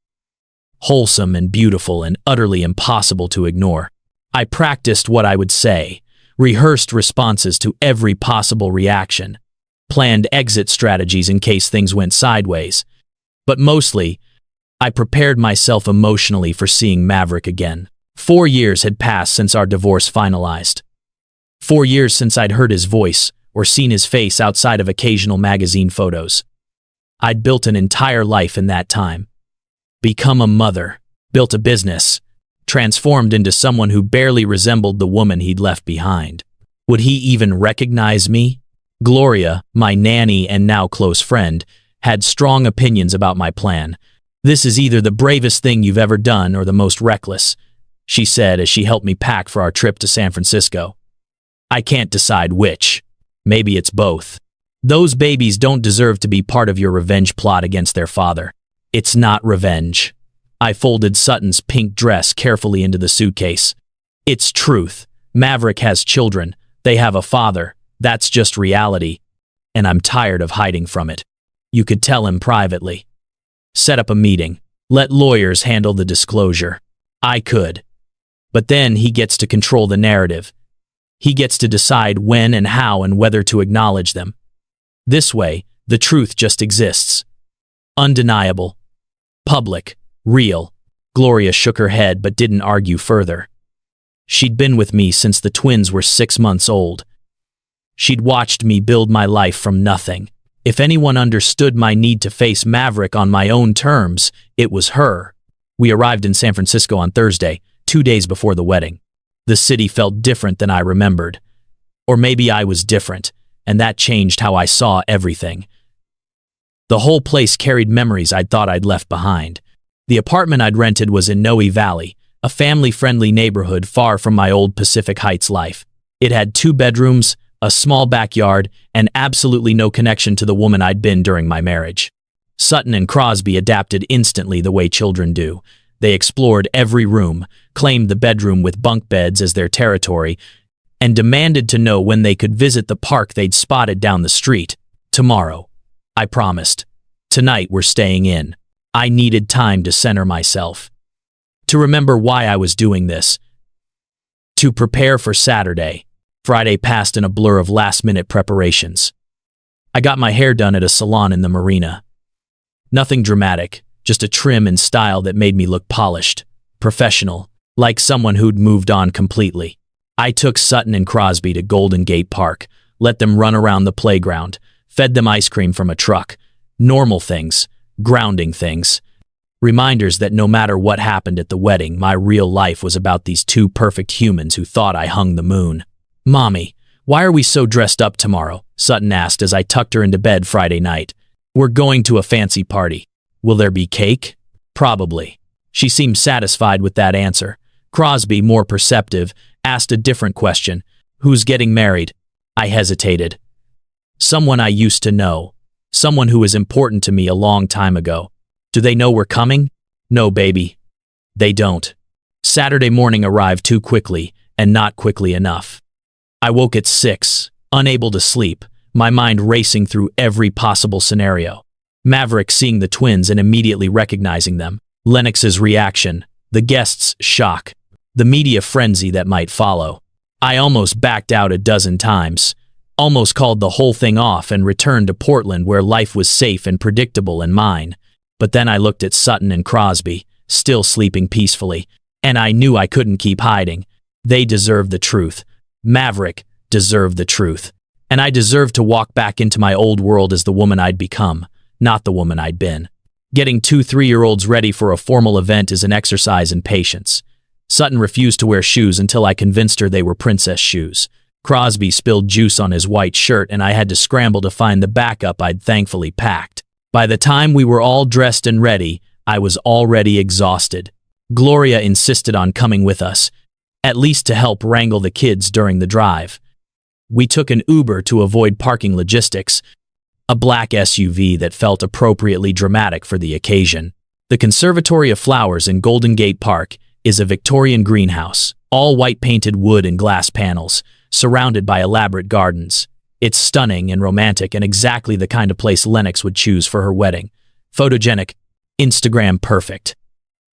Wholesome and beautiful and utterly impossible to ignore. I practiced what I would say, rehearsed responses to every possible reaction, planned exit strategies in case things went sideways. But mostly, I prepared myself emotionally for seeing Maverick again. 4 years had passed since our divorce finalized. 4 years since I'd heard his voice or seen his face outside of occasional magazine photos. I'd built an entire life in that time. Become a mother, built a business, transformed into someone who barely resembled the woman he'd left behind. Would he even recognize me? Gloria, my nanny and now close friend, had strong opinions about my plan. "This is either the bravest thing you've ever done or the most reckless," she said as she helped me pack for our trip to San Francisco. "I can't decide which. Maybe it's both. Those babies don't deserve to be part of your revenge plot against their father. It's not revenge." I folded Sutton's pink dress carefully into the suitcase. "It's truth. Maverick has children. They have a father. That's just reality. And I'm tired of hiding from it. You could tell him privately. Set up a meeting. Let lawyers handle the disclosure. I could. But then he gets to control the narrative. He gets to decide when and how and whether to acknowledge them. This way, the truth just exists. Undeniable. Public. Real." Gloria shook her head but didn't argue further. She'd been with me since the twins were 6 months old. She'd watched me build my life from nothing. If anyone understood my need to face Maverick on my own terms, it was her. We arrived in San Francisco on Thursday, 2 days before the wedding. The city felt different than I remembered. Or maybe I was different, and that changed how I saw everything. The whole place carried memories I'd thought I'd left behind. The apartment I'd rented was in Noe Valley, a family-friendly neighborhood far from my old Pacific Heights life. It had 2 bedrooms, a small backyard, and absolutely no connection to the woman I'd been during my marriage. Sutton and Crosby adapted instantly the way children do. They explored every room, claimed the bedroom with bunk beds as their territory, and demanded to know when they could visit the park they'd spotted down the street. "Tomorrow," I promised. "Tonight we're staying in." I needed time to center myself. To remember why I was doing this. To prepare for Saturday. Friday passed in a blur of last-minute preparations. I got my hair done at a salon in the marina. Nothing dramatic, just a trim and style that made me look polished, professional, like someone who'd moved on completely. I took Sutton and Crosby to Golden Gate Park, let them run around the playground, fed them ice cream from a truck. Normal things. Grounding things. Reminders that no matter what happened at the wedding, my real life was about these 2 perfect humans who thought I hung the moon. "Mommy, why are we so dressed up tomorrow?" Sutton asked as I tucked her into bed Friday night. "We're going to a fancy party. Will there be cake?" "Probably." She seemed satisfied with that answer. Crosby, more perceptive, asked a different question. "Who's getting married?" I hesitated. "Someone I used to know. Someone who was important to me a long time ago." "Do they know we're coming?" "No, baby. They don't." Saturday morning arrived too quickly, and not quickly enough. I woke at 6, unable to sleep, my mind racing through every possible scenario. Maverick seeing the twins and immediately recognizing them. Lennox's reaction. the guests' shock, the media frenzy that might follow. I almost backed out a dozen times, almost called the whole thing off and returned to Portland where life was safe and predictable and mine. But then I looked at Sutton and Crosby, still sleeping peacefully, and I knew I couldn't keep hiding. They deserved the truth. Maverick deserved the truth. And I deserved to walk back into my old world as the woman I'd become, not the woman I'd been. Getting 2 3-year-olds ready for a formal event is an exercise in patience. Sutton refused to wear shoes until I convinced her they were princess shoes. Crosby spilled juice on his white shirt and I had to scramble to find the backup I'd thankfully packed. By the time we were all dressed and ready, I was already exhausted. Gloria insisted on coming with us, at least to help wrangle the kids during the drive. We took an Uber to avoid parking logistics, a black SUV that felt appropriately dramatic for the occasion. The Conservatory of Flowers in Golden Gate Park is a Victorian greenhouse, all white-painted wood and glass panels, surrounded by elaborate gardens. It's stunning and romantic and exactly the kind of place Lennox would choose for her wedding. Photogenic, Instagram perfect.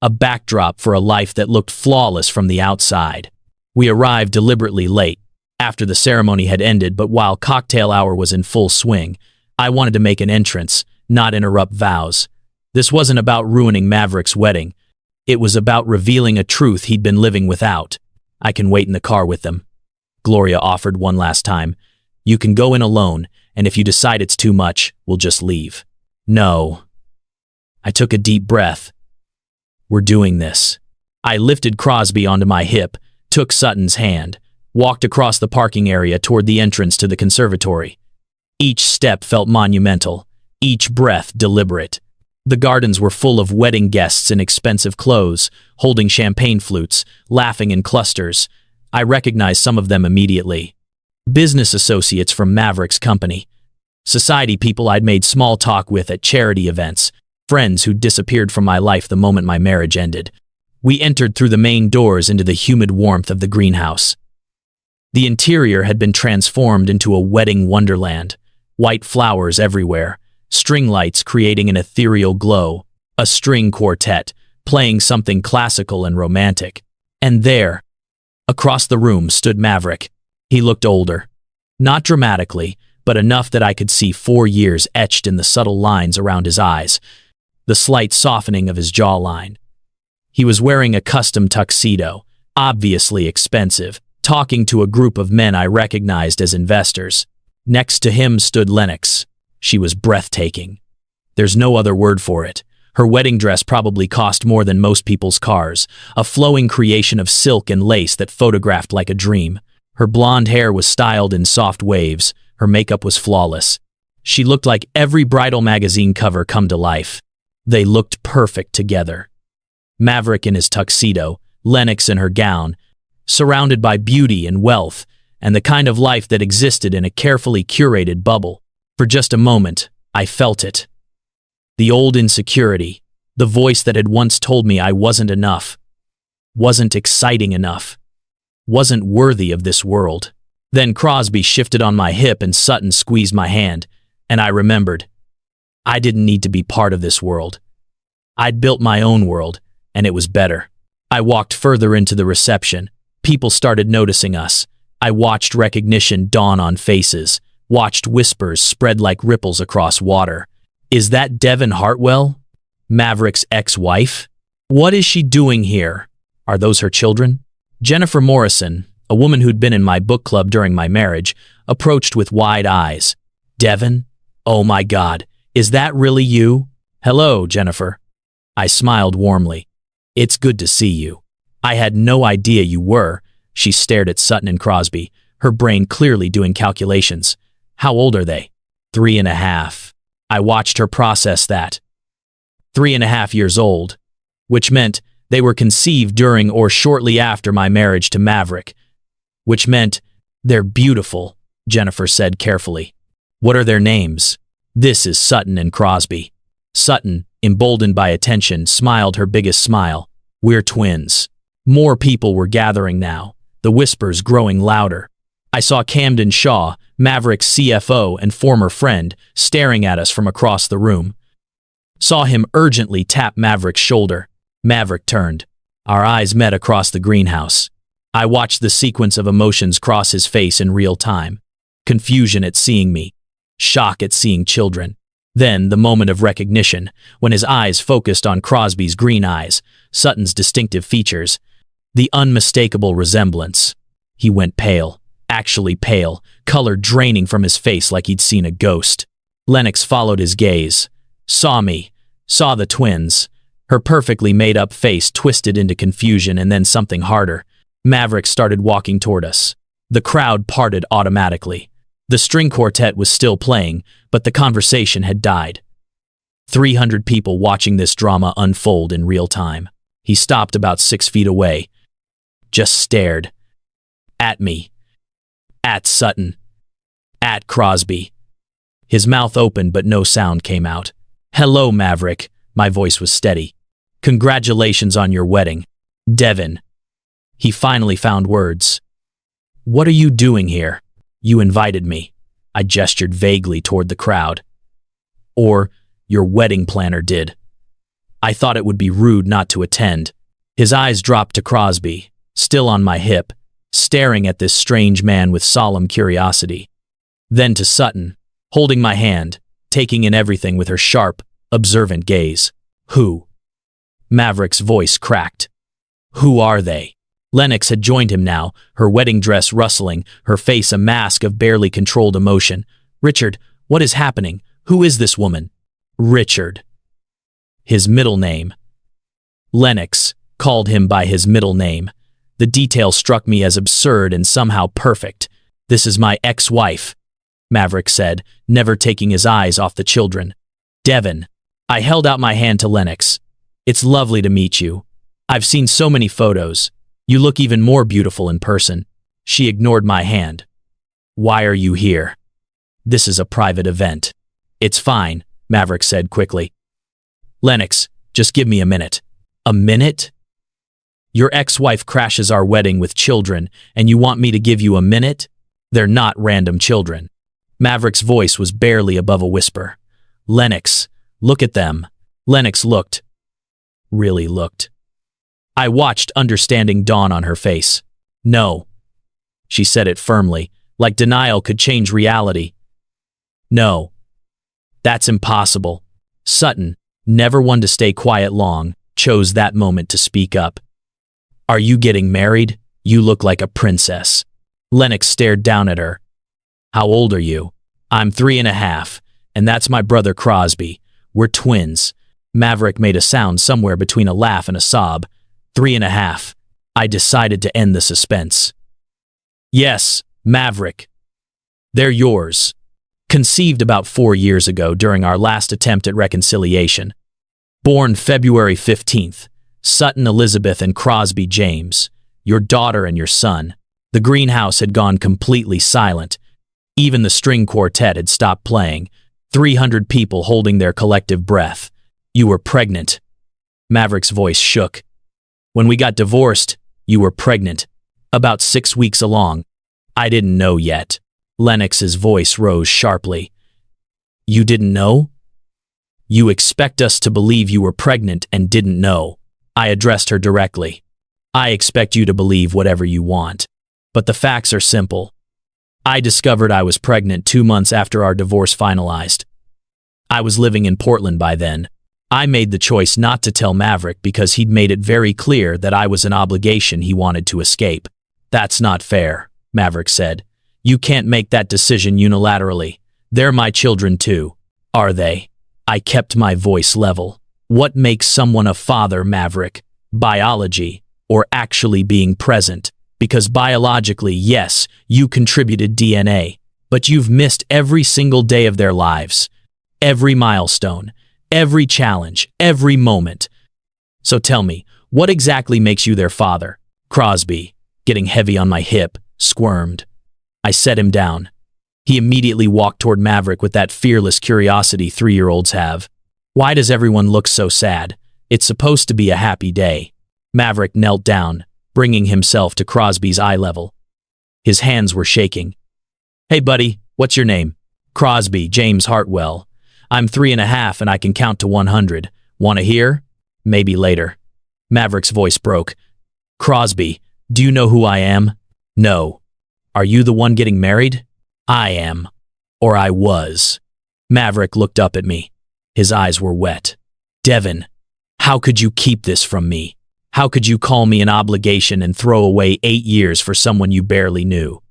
A backdrop for a life that looked flawless from the outside. We arrived deliberately late, after the ceremony had ended, but while cocktail hour was in full swing, I wanted to make an entrance, not interrupt vows. This wasn't about ruining Maverick's wedding. It was about revealing a truth he'd been living without. I can wait in the car with them, Gloria offered one last time. You can go in alone, and if you decide it's too much, we'll just leave. No. I took a deep breath. We're doing this. I lifted Crosby onto my hip, took Sutton's hand, walked across the parking area toward the entrance to the conservatory. Each step felt monumental, each breath deliberate. The gardens were full of wedding guests in expensive clothes, holding champagne flutes, laughing in clusters. I recognized some of them immediately. Business associates from Maverick's company, society people I'd made small talk with at charity events, friends who'd disappeared from my life the moment my marriage ended. We entered through the main doors into the humid warmth of the greenhouse. The interior had been transformed into a wedding wonderland. White flowers everywhere, string lights creating an ethereal glow, a string quartet playing something classical and romantic. And there, across the room, stood Maverick. He looked older. Not dramatically, but enough that I could see 4 years etched in the subtle lines around his eyes, the slight softening of his jawline. He was wearing a custom tuxedo, obviously expensive, talking to a group of men I recognized as investors. Next to him stood Lennox. She was breathtaking. There's no other word for it. Her wedding dress probably cost more than most people's cars, a flowing creation of silk and lace that photographed like a dream. Her blonde hair was styled in soft waves. Her makeup was flawless. She looked like every bridal magazine cover come to life. They looked perfect together. Maverick in his tuxedo, Lennox in her gown, surrounded by beauty and wealth, and the kind of life that existed in a carefully curated bubble. For just a moment, I felt it. The old insecurity, the voice that had once told me I wasn't enough, wasn't exciting enough, wasn't worthy of this world. Then Crosby shifted on my hip and Sutton squeezed my hand, and I remembered. I didn't need to be part of this world. I'd built my own world, and it was better. I walked further into the reception. People started noticing us. I watched recognition dawn on faces, watched whispers spread like ripples across water. Is that Devon Hartwell? Maverick's ex-wife? What is she doing here? Are those her children? Jennifer Morrison, a woman who'd been in my book club during my marriage, approached with wide eyes. Devon? Oh my God, is that really you? Hello, Jennifer. I smiled warmly. It's good to see you. I had no idea you were. She stared at Sutton and Crosby, her brain clearly doing calculations. How old are they? 3.5. I watched her process that. 3.5 years old, which meant they were conceived during or shortly after my marriage to Maverick, which meant they're beautiful, Jennifer said carefully. What are their names? This is Sutton and Crosby. Sutton, emboldened by attention, smiled her biggest smile. We're twins. More people were gathering now, the whispers growing louder. I saw Camden Shaw, Maverick's CFO and former friend, staring at us from across the room. Saw him urgently tap Maverick's shoulder. Maverick turned. Our eyes met across the greenhouse. I watched the sequence of emotions cross his face in real time. Confusion at seeing me. Shock at seeing children. Then the moment of recognition, when his eyes focused on Crosby's green eyes, Sutton's distinctive features. The unmistakable resemblance. He went pale. Actually pale, color draining from his face like he'd seen a ghost. Lennox followed his gaze. Saw me. Saw the twins. Her perfectly made-up face twisted into confusion and then something harder. Maverick started walking toward us. The crowd parted automatically. The string quartet was still playing, but the conversation had died. 300 people watching this drama unfold in real time. He stopped about 6 feet away. Just stared. At me. At Sutton. At Crosby. His mouth opened but no sound came out. "Hello, Maverick." My voice was steady. "Congratulations on your wedding. Devin." He finally found words. "What are you doing here?" "You invited me." I gestured vaguely toward the crowd. "Or your wedding planner did." I thought it would be rude not to attend. His eyes dropped to Crosby, still on my hip, staring at this strange man with solemn curiosity. Then to Sutton, holding my hand, taking in everything with her sharp, observant gaze. "Who?" Maverick's voice cracked. "Who are they?" Lennox had joined him now, her wedding dress rustling, her face a mask of barely controlled emotion. "Richard, what is happening? Who is this woman?" "Richard." His middle name. Lennox called him by his middle name. The detail struck me as absurd and somehow perfect. "This is my ex-wife," Maverick said, never taking his eyes off the children. "Devin." I held out my hand to Lennox. "It's lovely to meet you. I've seen so many photos. You look even more beautiful in person." She ignored my hand. "Why are you here?" "This is a private event." "It's fine," Maverick said quickly. "Lennox, just give me a minute." "A minute?" "Your ex-wife crashes our wedding with children, and you want me to give you a minute? They're not random children." Maverick's voice was barely above a whisper. "Lennox, look at them." Lennox looked. Really looked. I watched understanding dawn on her face. "No." She said it firmly, like denial could change reality. "No. That's impossible." Sutton, never one to stay quiet long, chose that moment to speak up. "Are you getting married? You look like a princess." Lennox stared down at her. "How old are you?" "I'm 3.5, and that's my brother Crosby. We're twins." Maverick made a sound somewhere between a laugh and a sob. 3.5. I decided to end the suspense. "Yes, Maverick. They're yours. Conceived about 4 years ago during our last attempt at reconciliation. Born February 15th, Sutton Elizabeth and Crosby James, your daughter and your son." The greenhouse had gone completely silent. Even the string quartet had stopped playing, 300 people holding their collective breath. "You were pregnant." Maverick's voice shook. "When we got divorced, you were pregnant. About 6 weeks along. I didn't know yet." Lennox's voice rose sharply. "You didn't know? You expect us to believe you were pregnant and didn't know." I addressed her directly. "I expect you to believe whatever you want. But the facts are simple. I discovered I was pregnant 2 months after our divorce finalized. I was living in Portland by then. I made the choice not to tell Maverick because he'd made it very clear that I was an obligation he wanted to escape." "That's not fair," Maverick said. "You can't make that decision unilaterally. They're my children too." "Are they?" I kept my voice level. "What makes someone a father, Maverick? Biology, or actually being present? Because biologically, yes, you contributed DNA, but you've missed every single day of their lives. Every milestone, every challenge, every moment. So tell me, what exactly makes you their father?" Crosby, getting heavy on my hip, squirmed. I set him down. He immediately walked toward Maverick with that fearless curiosity 3-year-olds have. "Why does everyone look so sad? It's supposed to be a happy day." Maverick knelt down, bringing himself to Crosby's eye level. His hands were shaking. "Hey buddy, what's your name?" "Crosby, James Hartwell. I'm 3.5 and I can count to 100. Want to hear?" "Maybe later." Maverick's voice broke. Crosby, do you know who I am? No. Are you the one getting married? I am. Or I was. Maverick looked up at me. His eyes were wet. Devin, how could you keep this from me? How could you call me an obligation and throw away 8 years for someone you barely knew?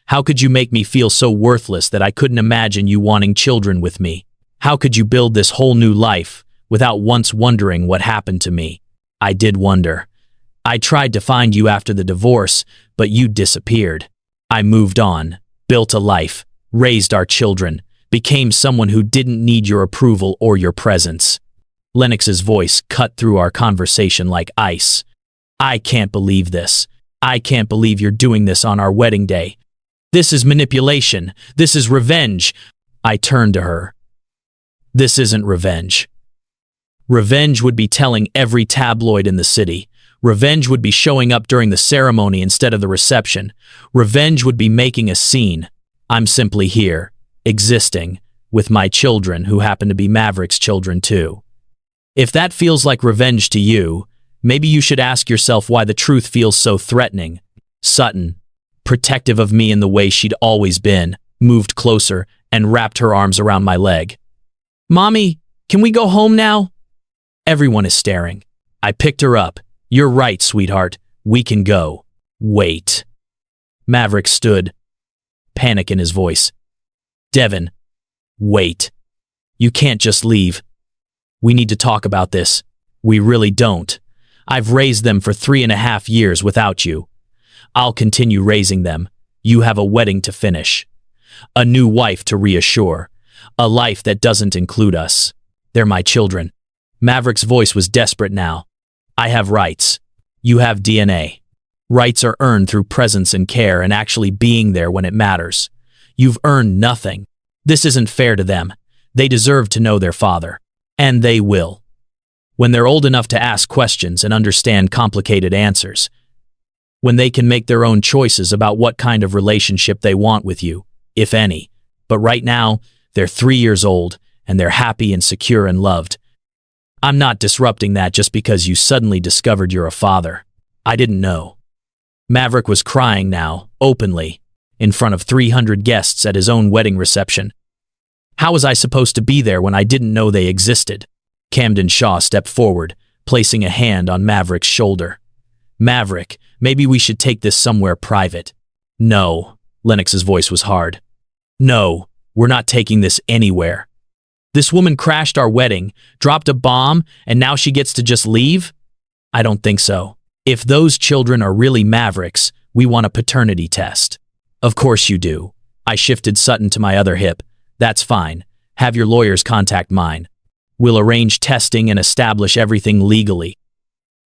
How could you make me feel so worthless that I couldn't imagine you wanting children with me? How could you build this whole new life without once wondering what happened to me? I did wonder. I tried to find you after the divorce, but you disappeared. I moved on, built a life, raised our children, became someone who didn't need your approval or your presence. Lennox's voice cut through our conversation like ice. I can't believe this. I can't believe you're doing this on our wedding day. This is manipulation. This is revenge. I turned to her. This isn't revenge. Revenge would be telling every tabloid in the city. Revenge would be showing up during the ceremony instead of the reception. Revenge would be making a scene. I'm simply here, existing, with my children who happen to be Maverick's children too. If that feels like revenge to you, maybe you should ask yourself why the truth feels so threatening. Sutton, protective of me in the way she'd always been, moved closer and wrapped her arms around my leg. Mommy, can we go home now? Everyone is staring. I picked her up. You're right, sweetheart. We can go. Wait. Maverick stood, panic in his voice. Devin, wait. You can't just leave. We need to talk about this. We really don't. I've raised them for 3.5 years without you. I'll continue raising them. You have a wedding to finish. A new wife to reassure. A life that doesn't include us. They're my children. Maverick's voice was desperate now. I have rights. You have DNA. Rights are earned through presence and care and actually being there when it matters. You've earned nothing. This isn't fair to them. They deserve to know their father. And they will. When they're old enough to ask questions and understand complicated answers. When they can make their own choices about what kind of relationship they want with you, if any. But right now, they're 3 years old, and they're happy and secure and loved. I'm not disrupting that just because you suddenly discovered you're a father. I didn't know. Maverick was crying now, openly, in front of 300 guests at his own wedding reception. How was I supposed to be there when I didn't know they existed? Camden Shaw stepped forward, placing a hand on Maverick's shoulder. Maverick, maybe we should take this somewhere private. No, Lennox's voice was hard. No, we're not taking this anywhere. This woman crashed our wedding, dropped a bomb, and now she gets to just leave? I don't think so. If those children are really Mavericks, we want a paternity test. Of course you do. I shifted Sutton to my other hip. That's fine. Have your lawyers contact mine. We'll arrange testing and establish everything legally.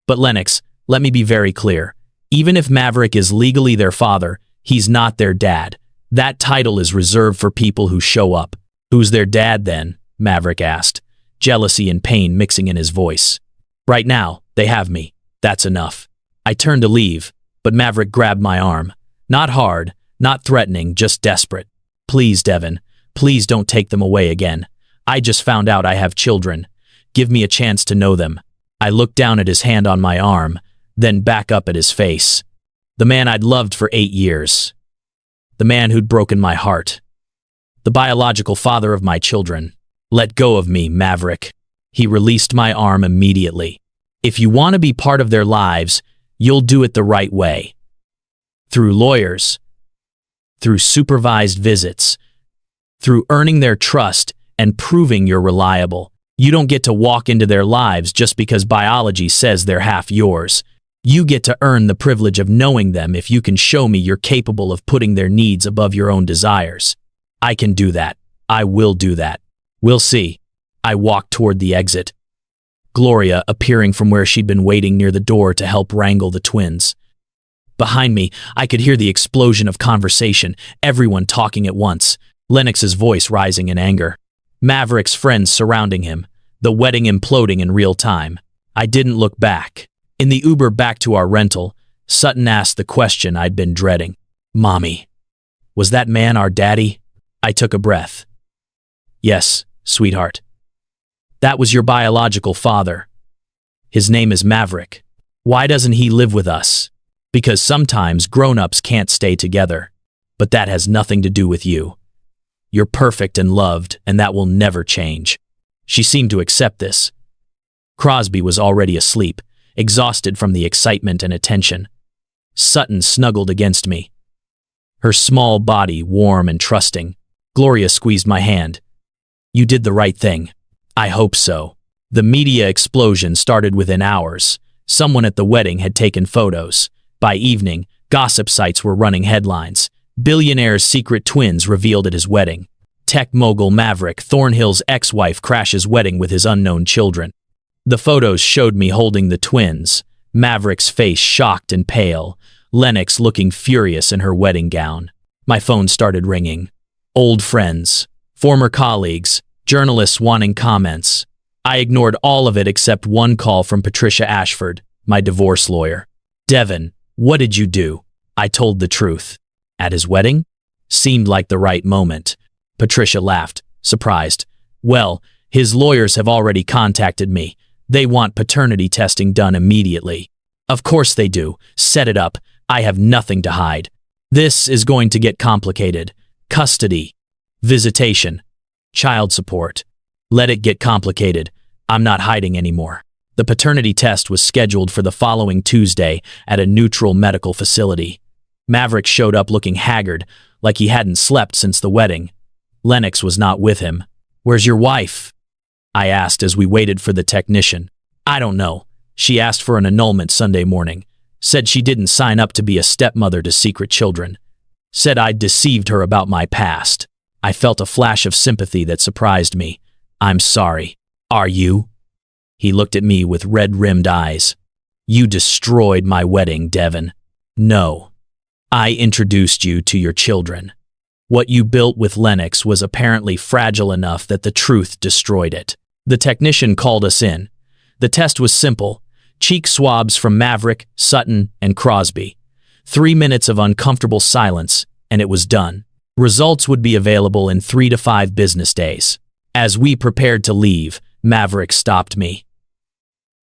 But Lennox, let me be very clear. Even if Maverick is legally their father, he's not their dad. That title is reserved for people who show up. Who's their dad then? Maverick asked, jealousy and pain mixing in his voice. Right now, they have me. That's enough. I turned to leave, but Maverick grabbed my arm. Not hard, not threatening, just desperate. Please, Devin, please don't take them away again. I just found out I have children. Give me a chance to know them. I looked down at his hand on my arm, then back up at his face. The man I'd loved for 8 years. The man who'd broken my heart. The biological father of my children. Let go of me, Maverick. He released my arm immediately. If you want to be part of their lives, you'll do it the right way. Through lawyers. Through supervised visits. Through earning their trust and proving you're reliable. You don't get to walk into their lives just because biology says they're half yours. You get to earn the privilege of knowing them if you can show me you're capable of putting their needs above your own desires. I can do that. I will do that. We'll see. I walked toward the exit. Gloria appearing from where she'd been waiting near the door to help wrangle the twins. Behind me, I could hear the explosion of conversation, everyone talking at once, Lennox's voice rising in anger. Maverick's friends surrounding him, the wedding imploding in real time. I didn't look back. In the Uber back to our rental, Sutton asked the question I'd been dreading. Mommy, was that man our daddy? I took a breath. Yes, sweetheart. That was your biological father. His name is Maverick. Why doesn't he live with us? Because sometimes grown-ups can't stay together. But that has nothing to do with you. You're perfect and loved, and that will never change. She seemed to accept this. Crosby was already asleep, exhausted from the excitement and attention. Sutton snuggled against me, her small body warm and trusting. Gloria squeezed my hand. You did the right thing. I hope so. The media explosion started within hours. Someone at the wedding had taken photos. By evening, gossip sites were running headlines. Billionaire's secret twins revealed at his wedding. Tech mogul Maverick Thornhill's ex-wife crashes wedding with his unknown children. The photos showed me holding the twins, Maverick's face shocked and pale, Lennox looking furious in her wedding gown. My phone started ringing. Old friends, former colleagues, journalists wanting comments. I ignored all of it except one call from Patricia Ashford, my divorce lawyer. Devin, what did you do? I told the truth. At his wedding? Seemed like the right moment. Patricia laughed, surprised. Well, his lawyers have already contacted me. They want paternity testing done immediately. Of course they do. Set it up. I have nothing to hide. This is going to get complicated. Custody, visitation, child support. Let it get complicated. I'm not hiding anymore. The paternity test was scheduled for the following Tuesday at a neutral medical facility. Maverick showed up looking haggard, like he hadn't slept since the wedding. Lennox was not with him. Where's your wife? I asked as we waited for the technician. I don't know. She asked for an annulment Sunday morning. Said she didn't sign up to be a stepmother to secret children. Said I'd deceived her about my past. I felt a flash of sympathy that surprised me. I'm sorry. Are you? He looked at me with red-rimmed eyes. You destroyed my wedding, Devin. No. I introduced you to your children. What you built with Lennox was apparently fragile enough that the truth destroyed it. The technician called us in. The test was simple. Cheek swabs from Maverick, Sutton, and Crosby. 3 minutes of uncomfortable silence, and it was done. Results would be available in 3 to 5 business days. As we prepared to leave, Maverick stopped me.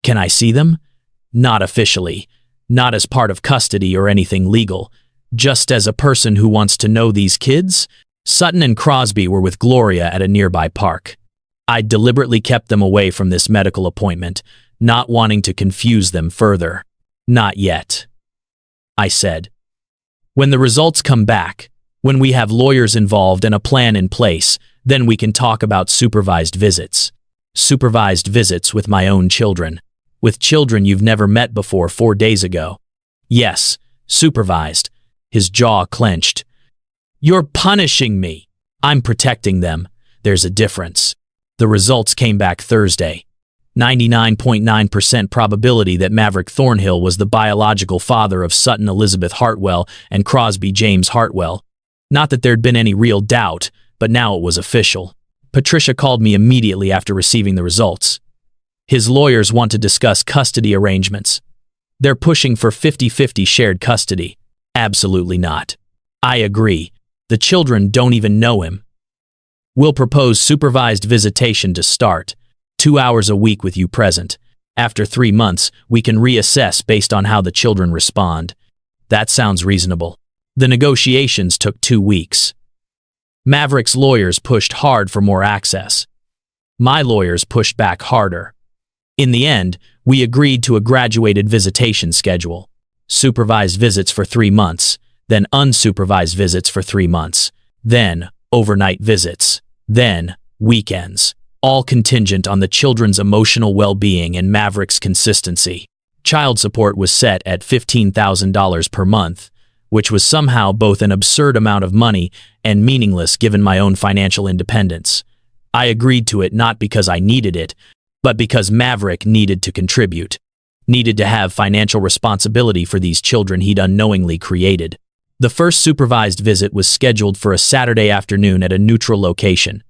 Can I see them? Not officially. Not as part of custody or anything legal. Just as a person who wants to know these kids? Sutton and Crosby were with Gloria at a nearby park. I deliberately kept them away from this medical appointment, not wanting to confuse them further. Not yet, I said. When the results come back, when we have lawyers involved and a plan in place, then we can talk about supervised visits. Supervised visits with my own children. With children you've never met before 4 days ago. Yes, supervised. His jaw clenched. You're punishing me. I'm protecting them. There's a difference. The results came back Thursday. 99.9% probability that Maverick Thornhill was the biological father of Sutton Elizabeth Hartwell and Crosby James Hartwell. Not that there'd been any real doubt, but now it was official. Patricia called me immediately after receiving the results. His lawyers want to discuss custody arrangements. They're pushing for 50-50 shared custody. Absolutely not. I agree. The children don't even know him. We'll propose supervised visitation to start. 2 hours a week with you present. After 3 months, we can reassess based on how the children respond. That sounds reasonable. The negotiations took 2 weeks. Maverick's lawyers pushed hard for more access. My lawyers pushed back harder. In the end, we agreed to a graduated visitation schedule. Supervised visits for 3 months, then unsupervised visits for 3 months, then overnight visits, then weekends, all contingent on the children's emotional well-being and Maverick's consistency. Child support was set at $15,000 per month, which was somehow both an absurd amount of money and meaningless given my own financial independence. I agreed to it not because I needed it, but because Maverick needed to contribute. Needed to have financial responsibility for these children he'd unknowingly created. The first supervised visit was scheduled for a Saturday afternoon at a neutral location,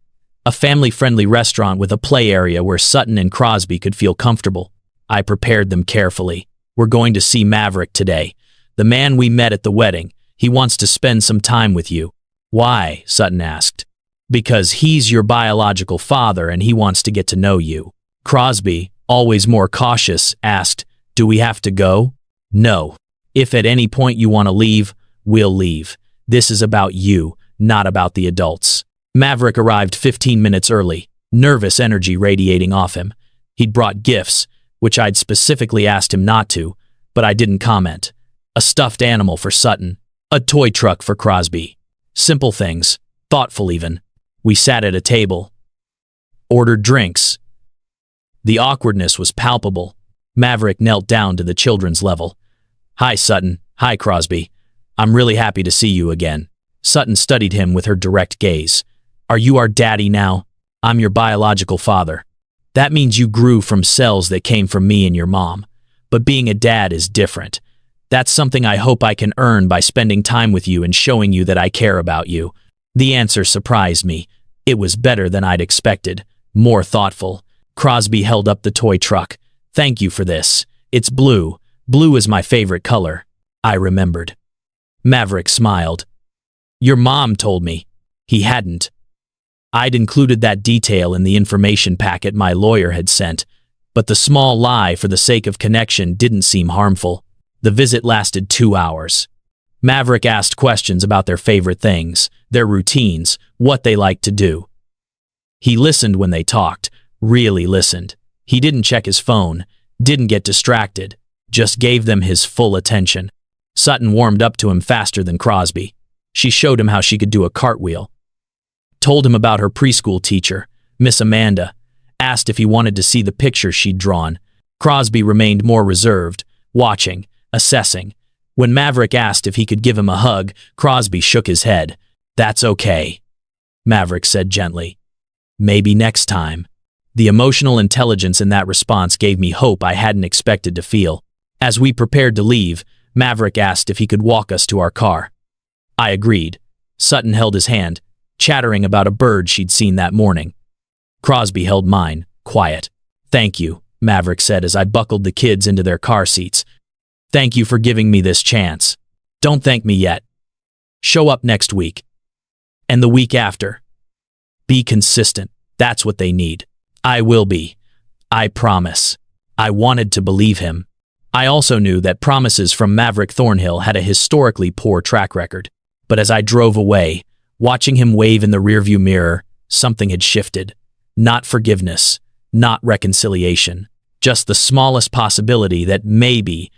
a family-friendly restaurant with a play area where Sutton and Crosby could feel comfortable. I prepared them carefully. We're going to see Maverick today. The man we met at the wedding. He wants to spend some time with you. Why? Sutton asked. Because he's your biological father and he wants to get to know you. Crosby, always more cautious, asked, Do we have to go? No. If at any point you want to leave, we'll leave. This is about you, not about the adults. Maverick arrived 15 minutes early, nervous energy radiating off him. He'd brought gifts, which I'd specifically asked him not to, but I didn't comment. A stuffed animal for Sutton, a toy truck for Crosby. Simple things, thoughtful even. We sat at a table, ordered drinks. The awkwardness was palpable. Maverick knelt down to the children's level. Hi, Sutton. Hi, Crosby. I'm really happy to see you again. Sutton studied him with her direct gaze. Are you our daddy now? I'm your biological father. That means you grew from cells that came from me and your mom. But being a dad is different. That's something I hope I can earn by spending time with you and showing you that I care about you. The answer surprised me. It was better than I'd expected, more thoughtful. Crosby held up the toy truck. Thank you for this. It's blue. Blue is my favorite color. I remembered. Maverick smiled. Your mom told me. He hadn't. I'd included that detail in the information packet my lawyer had sent, but the small lie for the sake of connection didn't seem harmful. The visit lasted 2 hours. Maverick asked questions about their favorite things, their routines, what they liked to do. He listened when they talked, really listened. He didn't check his phone, didn't get distracted, just gave them his full attention. Sutton warmed up to him faster than Crosby. She showed him how she could do a cartwheel. Told him about her preschool teacher, Miss Amanda, asked if he wanted to see the pictures she'd drawn. Crosby remained more reserved, watching, assessing. When Maverick asked if he could give him a hug, Crosby shook his head. That's okay, Maverick said gently. Maybe next time. The emotional intelligence in that response gave me hope I hadn't expected to feel. As we prepared to leave, Maverick asked if he could walk us to our car. I agreed. Sutton held his hand, chattering about a bird she'd seen that morning. Crosby held mine, quiet. Thank you, Maverick said as I buckled the kids into their car seats. Thank you for giving me this chance. Don't thank me yet. Show up next week. And the week after. Be consistent. That's what they need. I will be. I promise. I wanted to believe him. I also knew that promises from Maverick Thornhill had a historically poor track record. But as I drove away, watching him wave in the rearview mirror, something had shifted. Not forgiveness, not reconciliation, just the smallest possibility that maybe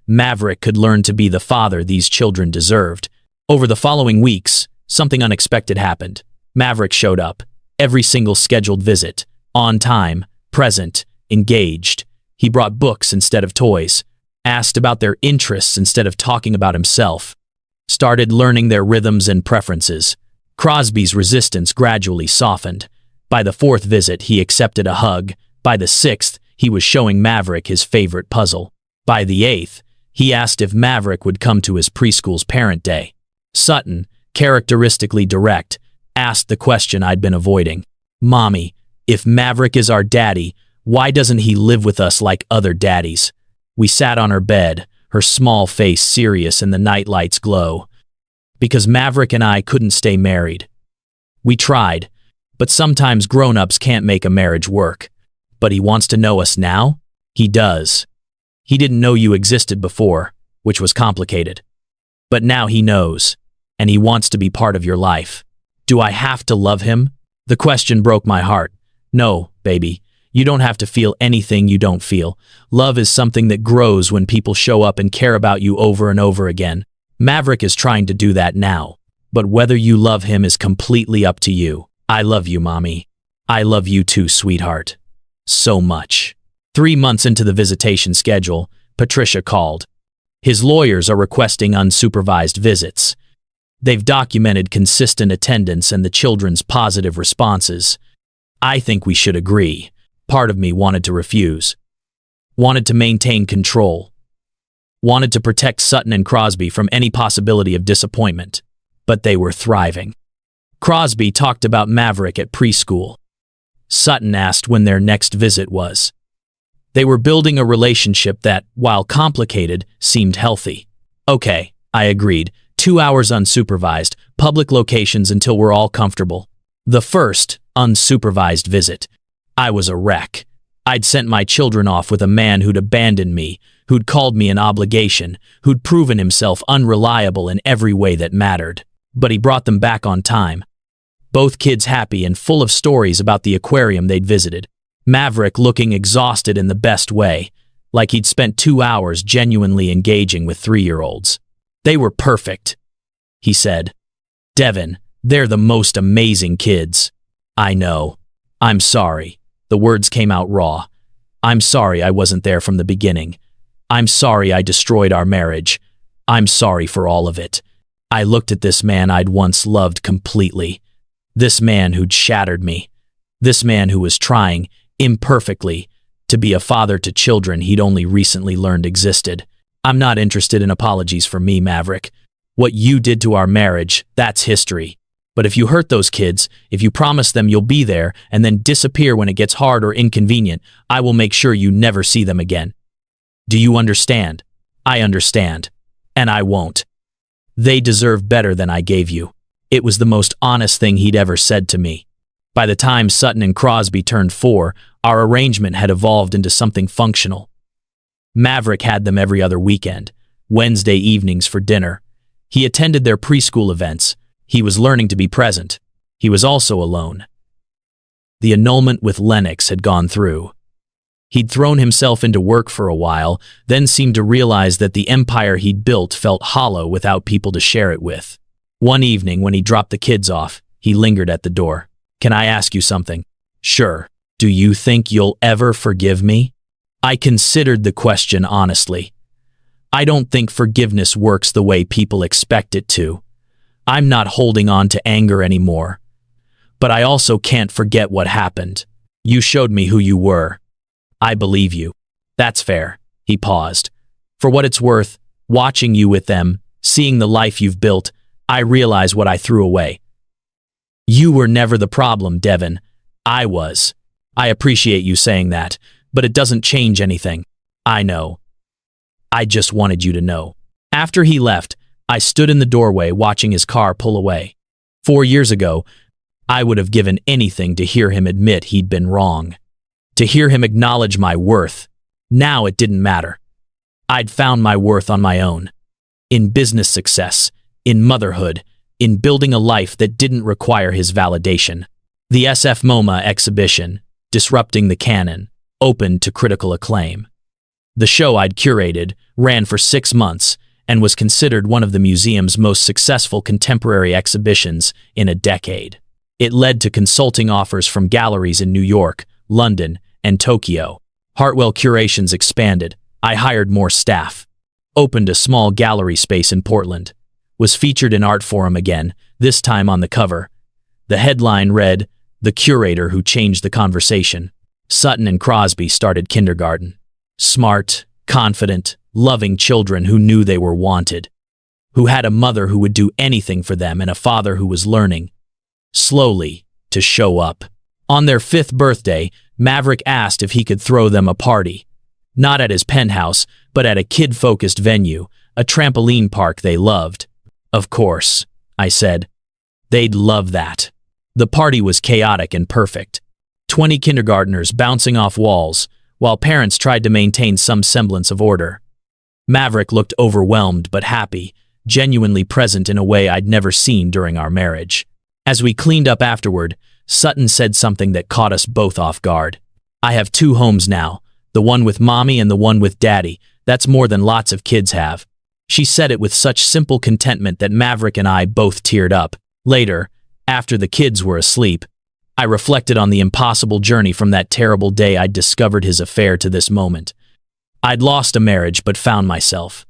Maverick could learn to be the father these children deserved. Over the following weeks, something unexpected happened. Maverick showed up, every single scheduled visit, on time, present, engaged. He brought books instead of toys, asked about their interests instead of talking about himself, started learning their rhythms and preferences. Crosby's resistance gradually softened. By the 4th visit, he accepted a hug. By the 6th, he was showing Maverick his favorite puzzle. By the 8th, he asked if Maverick would come to his preschool's parent day. Sutton, characteristically direct, asked the question I'd been avoiding. Mommy, if Maverick is our daddy, why doesn't he live with us like other daddies? We sat on her bed, her small face serious in the nightlight's glow. Because Maverick and I couldn't stay married. We tried, but sometimes grown-ups can't make a marriage work. But he wants to know us now? He does. He didn't know you existed before, which was complicated. But now he knows, and he wants to be part of your life. Do I have to love him? The question broke my heart. No, baby. You don't have to feel anything you don't feel. Love is something that grows when people show up and care about you over and over again. Maverick is trying to do that now. But whether you love him is completely up to you. I love you, Mommy. I love you too, sweetheart. So much. 3 months into the visitation schedule, Patricia called. His lawyers are requesting unsupervised visits. They've documented consistent attendance and the children's positive responses. I think we should agree. Part of me wanted to refuse. Wanted to maintain control. Wanted to protect Sutton and Crosby from any possibility of disappointment. But they were thriving. Crosby talked about Maverick at preschool. Sutton asked when their next visit was. They were building a relationship that, while complicated, seemed healthy. Okay, I agreed. 2 hours unsupervised, public locations until we're all comfortable. The first, unsupervised visit. I was a wreck. I'd sent my children off with a man who'd abandoned me, who'd called me an obligation, who'd proven himself unreliable in every way that mattered. But he brought them back on time. Both kids happy and full of stories about the aquarium they'd visited. Maverick looking exhausted in the best way, like he'd spent 2 hours genuinely engaging with 3-year-olds. They were perfect, he said. Devin, they're the most amazing kids. I know. I'm sorry. The words came out raw. I'm sorry I wasn't there from the beginning. I'm sorry I destroyed our marriage. I'm sorry for all of it. I looked at this man I'd once loved completely. This man who'd shattered me. This man who was trying, imperfectly, to be a father to children he'd only recently learned existed. I'm not interested in apologies for me, Maverick. What you did to our marriage, that's history. But if you hurt those kids, if you promise them you'll be there and then disappear when it gets hard or inconvenient, I will make sure you never see them again. Do you understand? I understand. And I won't. They deserve better than I gave you. It was the most honest thing he'd ever said to me. By the time Sutton and Crosby turned 4, our arrangement had evolved into something functional. Maverick had them every other weekend, Wednesday evenings for dinner. He attended their preschool events. He was learning to be present. He was also alone. The annulment with Lennox had gone through. He'd thrown himself into work for a while, then seemed to realize that the empire he'd built felt hollow without people to share it with. One evening, when he dropped the kids off, he lingered at the door. Can I ask you something? Sure. Do you think you'll ever forgive me? I considered the question honestly. I don't think forgiveness works the way people expect it to. I'm not holding on to anger anymore. But I also can't forget what happened. You showed me who you were. I believe you. That's fair. He paused. For what it's worth, watching you with them, seeing the life you've built, I realize what I threw away. You were never the problem, Devin. I was. I appreciate you saying that, but it doesn't change anything. I know. I just wanted you to know. After he left, I stood in the doorway watching his car pull away. 4 years ago, I would have given anything to hear him admit he'd been wrong. To hear him acknowledge my worth. Now it didn't matter. I'd found my worth on my own. In business success, in motherhood, in building a life that didn't require his validation. The SF MoMA exhibition, Disrupting the Canon, opened to critical acclaim. The show I'd curated ran for 6 months and was considered one of the museum's most successful contemporary exhibitions in a decade. It led to consulting offers from galleries in New York, London, and Tokyo. Hartwell Curations expanded. I hired more staff. Opened a small gallery space in Portland. Was featured in Art Forum again, this time on the cover. The headline read, "The Curator Who Changed the Conversation." Sutton and Crosby started kindergarten. Smart, confident, loving children who knew they were wanted. Who had a mother who would do anything for them and a father who was learning, slowly, to show up. On their 5th birthday, Maverick asked if he could throw them a party. Not at his penthouse, but at a kid-focused venue, a trampoline park they loved. Of course, I said. They'd love that. The party was chaotic and perfect. 20 kindergartners bouncing off walls, while parents tried to maintain some semblance of order. Maverick looked overwhelmed but happy, genuinely present in a way I'd never seen during our marriage. As we cleaned up afterward, Sutton said something that caught us both off guard. I have 2 homes now, the one with mommy and the one with daddy. That's more than lots of kids have. She said it with such simple contentment that Maverick and I both teared up. Later, after the kids were asleep, I reflected on the impossible journey from that terrible day I'd discovered his affair to this moment. I'd lost a marriage but found myself.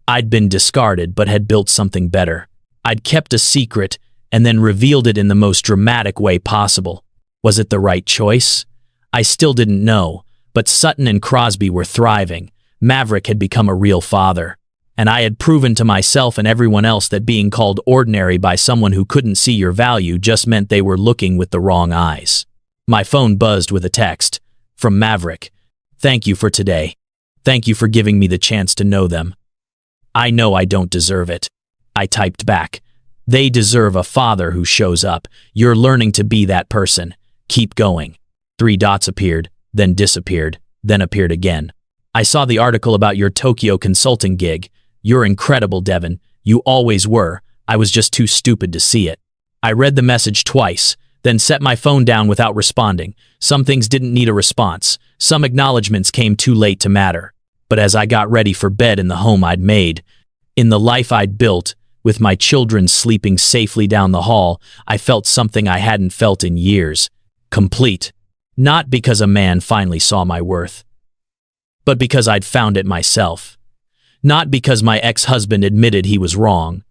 I'd been discarded but had built something better. I'd kept a secret and then revealed it in the most dramatic way possible. Was it the right choice? I still didn't know, but Sutton and Crosby were thriving. Maverick had become a real father. And I had proven to myself and everyone else that being called ordinary by someone who couldn't see your value just meant they were looking with the wrong eyes. My phone buzzed with a text from Maverick. Thank you for today. Thank you for giving me the chance to know them. I know I don't deserve it. I typed back. They deserve a father who shows up. You're learning to be that person. Keep going. 3 dots appeared. then disappeared, then appeared again. I saw the article about your Tokyo consulting gig. You're incredible, Devin. You always were. I was just too stupid to see it. I read the message twice, then set my phone down without responding. Some things didn't need a response. Some acknowledgments came too late to matter. But as I got ready for bed in the home I'd made, in the life I'd built, with my children sleeping safely down the hall, I felt something I hadn't felt in years. Complete. Not because a man finally saw my worth, but because I'd found it myself. Not because my ex-husband admitted he was wrong,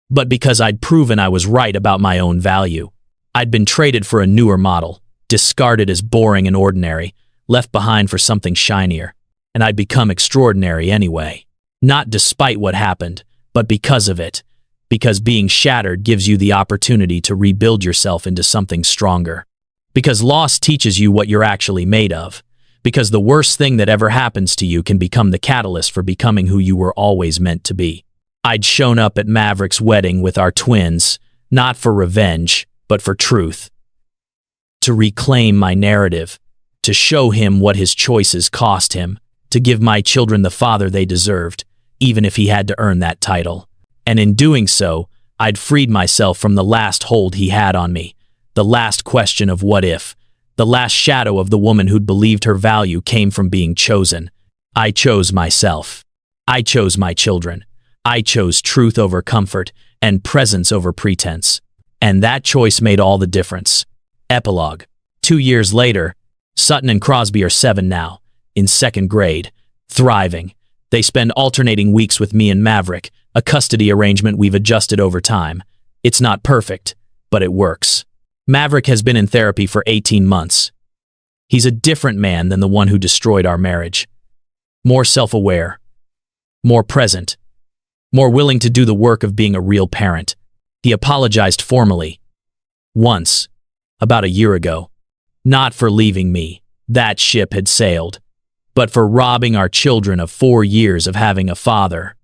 but because I'd proven I was right about my own value. I'd been traded for a newer model, discarded as boring and ordinary, left behind for something shinier, and I'd become extraordinary anyway. Not despite what happened, but because of it. Because being shattered gives you the opportunity to rebuild yourself into something stronger. Because loss teaches you what you're actually made of. Because the worst thing that ever happens to you can become the catalyst for becoming who you were always meant to be. I'd shown up at Maverick's wedding with our twins, not for revenge, but for truth. To reclaim my narrative, to show him what his choices cost him, to give my children the father they deserved, even if he had to earn that title. And in doing so, I'd freed myself from the last hold he had on me, the last question of what if, the last shadow of the woman who'd believed her value came from being chosen. I chose myself. I chose my children. I chose truth over comfort and presence over pretense. And that choice made all the difference. Epilogue. 2 years later, Sutton and Crosby are 7 now, in 2nd grade, thriving. They spend alternating weeks with me and Maverick, a custody arrangement we've adjusted over time. It's not perfect, but it works. Maverick has been in therapy for 18 months. He's a different man than the one who destroyed our marriage. More self-aware, more present, more willing to do the work of being a real parent. He apologized formally. Once, about a year ago. Not for leaving me, that ship had sailed, but for robbing our children of 4 years of having a father.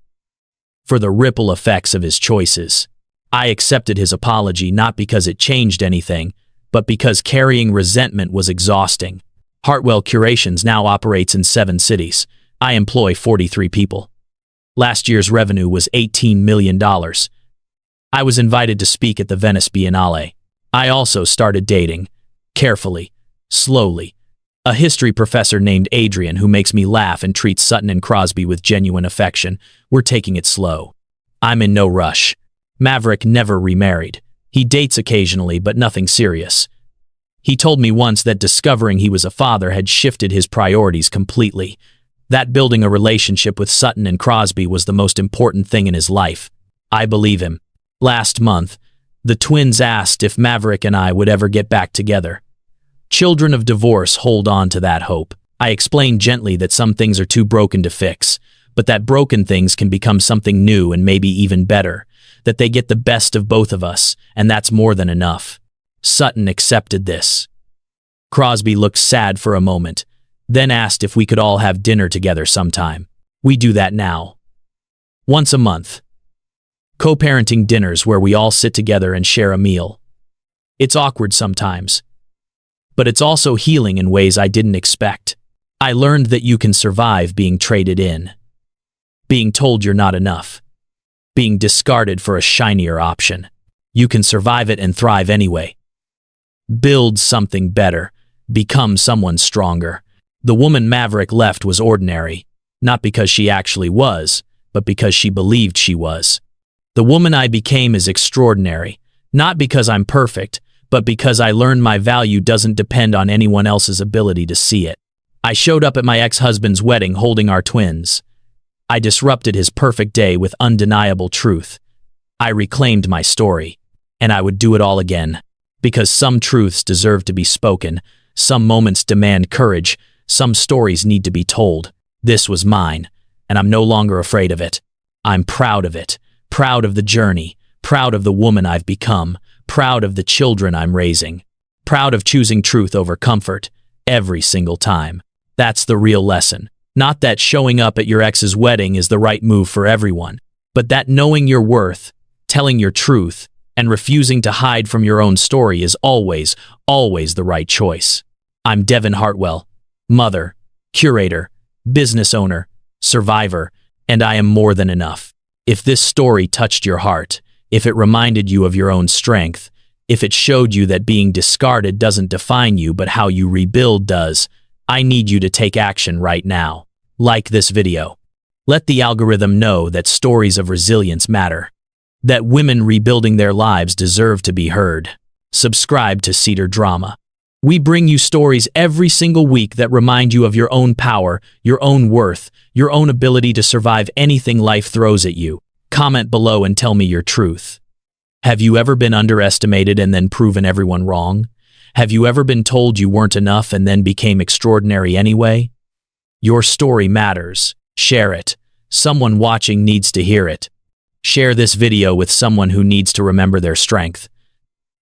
For the ripple effects of his choices. I accepted his apology not because it changed anything, but because carrying resentment was exhausting. Hartwell Curations now operates in 7 cities. I employ 43 people. Last year's revenue was $18 million. I was invited to speak at the Venice Biennale. I also started dating. Carefully. Slowly. A history professor named Adrian who makes me laugh and treats Sutton and Crosby with genuine affection. We're taking it slow. I'm in no rush. Maverick never remarried. He dates occasionally, but nothing serious. He told me once that discovering he was a father had shifted his priorities completely. That building a relationship with Sutton and Crosby was the most important thing in his life. I believe him. Last month, the twins asked if Maverick and I would ever get back together. Children of divorce hold on to that hope. I explained gently that some things are too broken to fix, but that broken things can become something new and maybe even better, that they get the best of both of us, and that's more than enough. Sutton accepted this. Crosby looked sad for a moment, then asked if we could all have dinner together sometime. We do that now. Once a month. Co-parenting dinners where we all sit together and share a meal. It's awkward sometimes, but it's also healing in ways I didn't expect. I learned that you can survive being traded in, being told you're not enough, being discarded for a shinier option. You can survive it and thrive anyway. Build something better, become someone stronger. The woman Maverick left was ordinary, not because she actually was, but because she believed she was. The woman I became is extraordinary, not because I'm perfect, but because I learned my value doesn't depend on anyone else's ability to see it. I showed up at my ex-husband's wedding holding our twins. I disrupted his perfect day with undeniable truth. I reclaimed my story, and I would do it all again. Because some truths deserve to be spoken, some moments demand courage, some stories need to be told. This was mine, and I'm no longer afraid of it. I'm proud of it, proud of the journey, proud of the woman I've become, proud of the children I'm raising, proud of choosing truth over comfort, every single time. That's the real lesson. Not that showing up at your ex's wedding is the right move for everyone, but that knowing your worth, telling your truth, and refusing to hide from your own story is always, always the right choice. I'm Devin Hartwell, mother, curator, business owner, survivor, and I am more than enough. If this story touched your heart, if it reminded you of your own strength, if it showed you that being discarded doesn't define you but how you rebuild does, I need you to take action right now. Like this video. Let the algorithm know that stories of resilience matter. That women rebuilding their lives deserve to be heard. Subscribe to Cedar Drama. We bring you stories every single week that remind you of your own power, your own worth, your own ability to survive anything life throws at you. Comment below and tell me your truth. Have you ever been underestimated and then proven everyone wrong? Have you ever been told you weren't enough and then became extraordinary anyway? Your story matters. Share it. Someone watching needs to hear it. Share this video with someone who needs to remember their strength.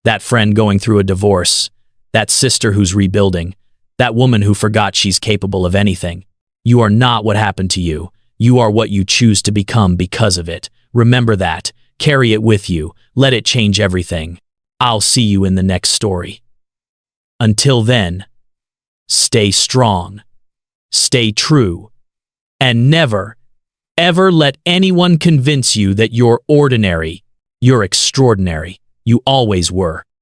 That friend going through a divorce. That sister who's rebuilding. That woman who forgot she's capable of anything. You are not what happened to you. You are what you choose to become because of it. Remember that. Carry it with you. Let it change everything. I'll see you in the next story. Until then, stay strong, stay true, and never, ever let anyone convince you that you're ordinary. You're extraordinary. You always were.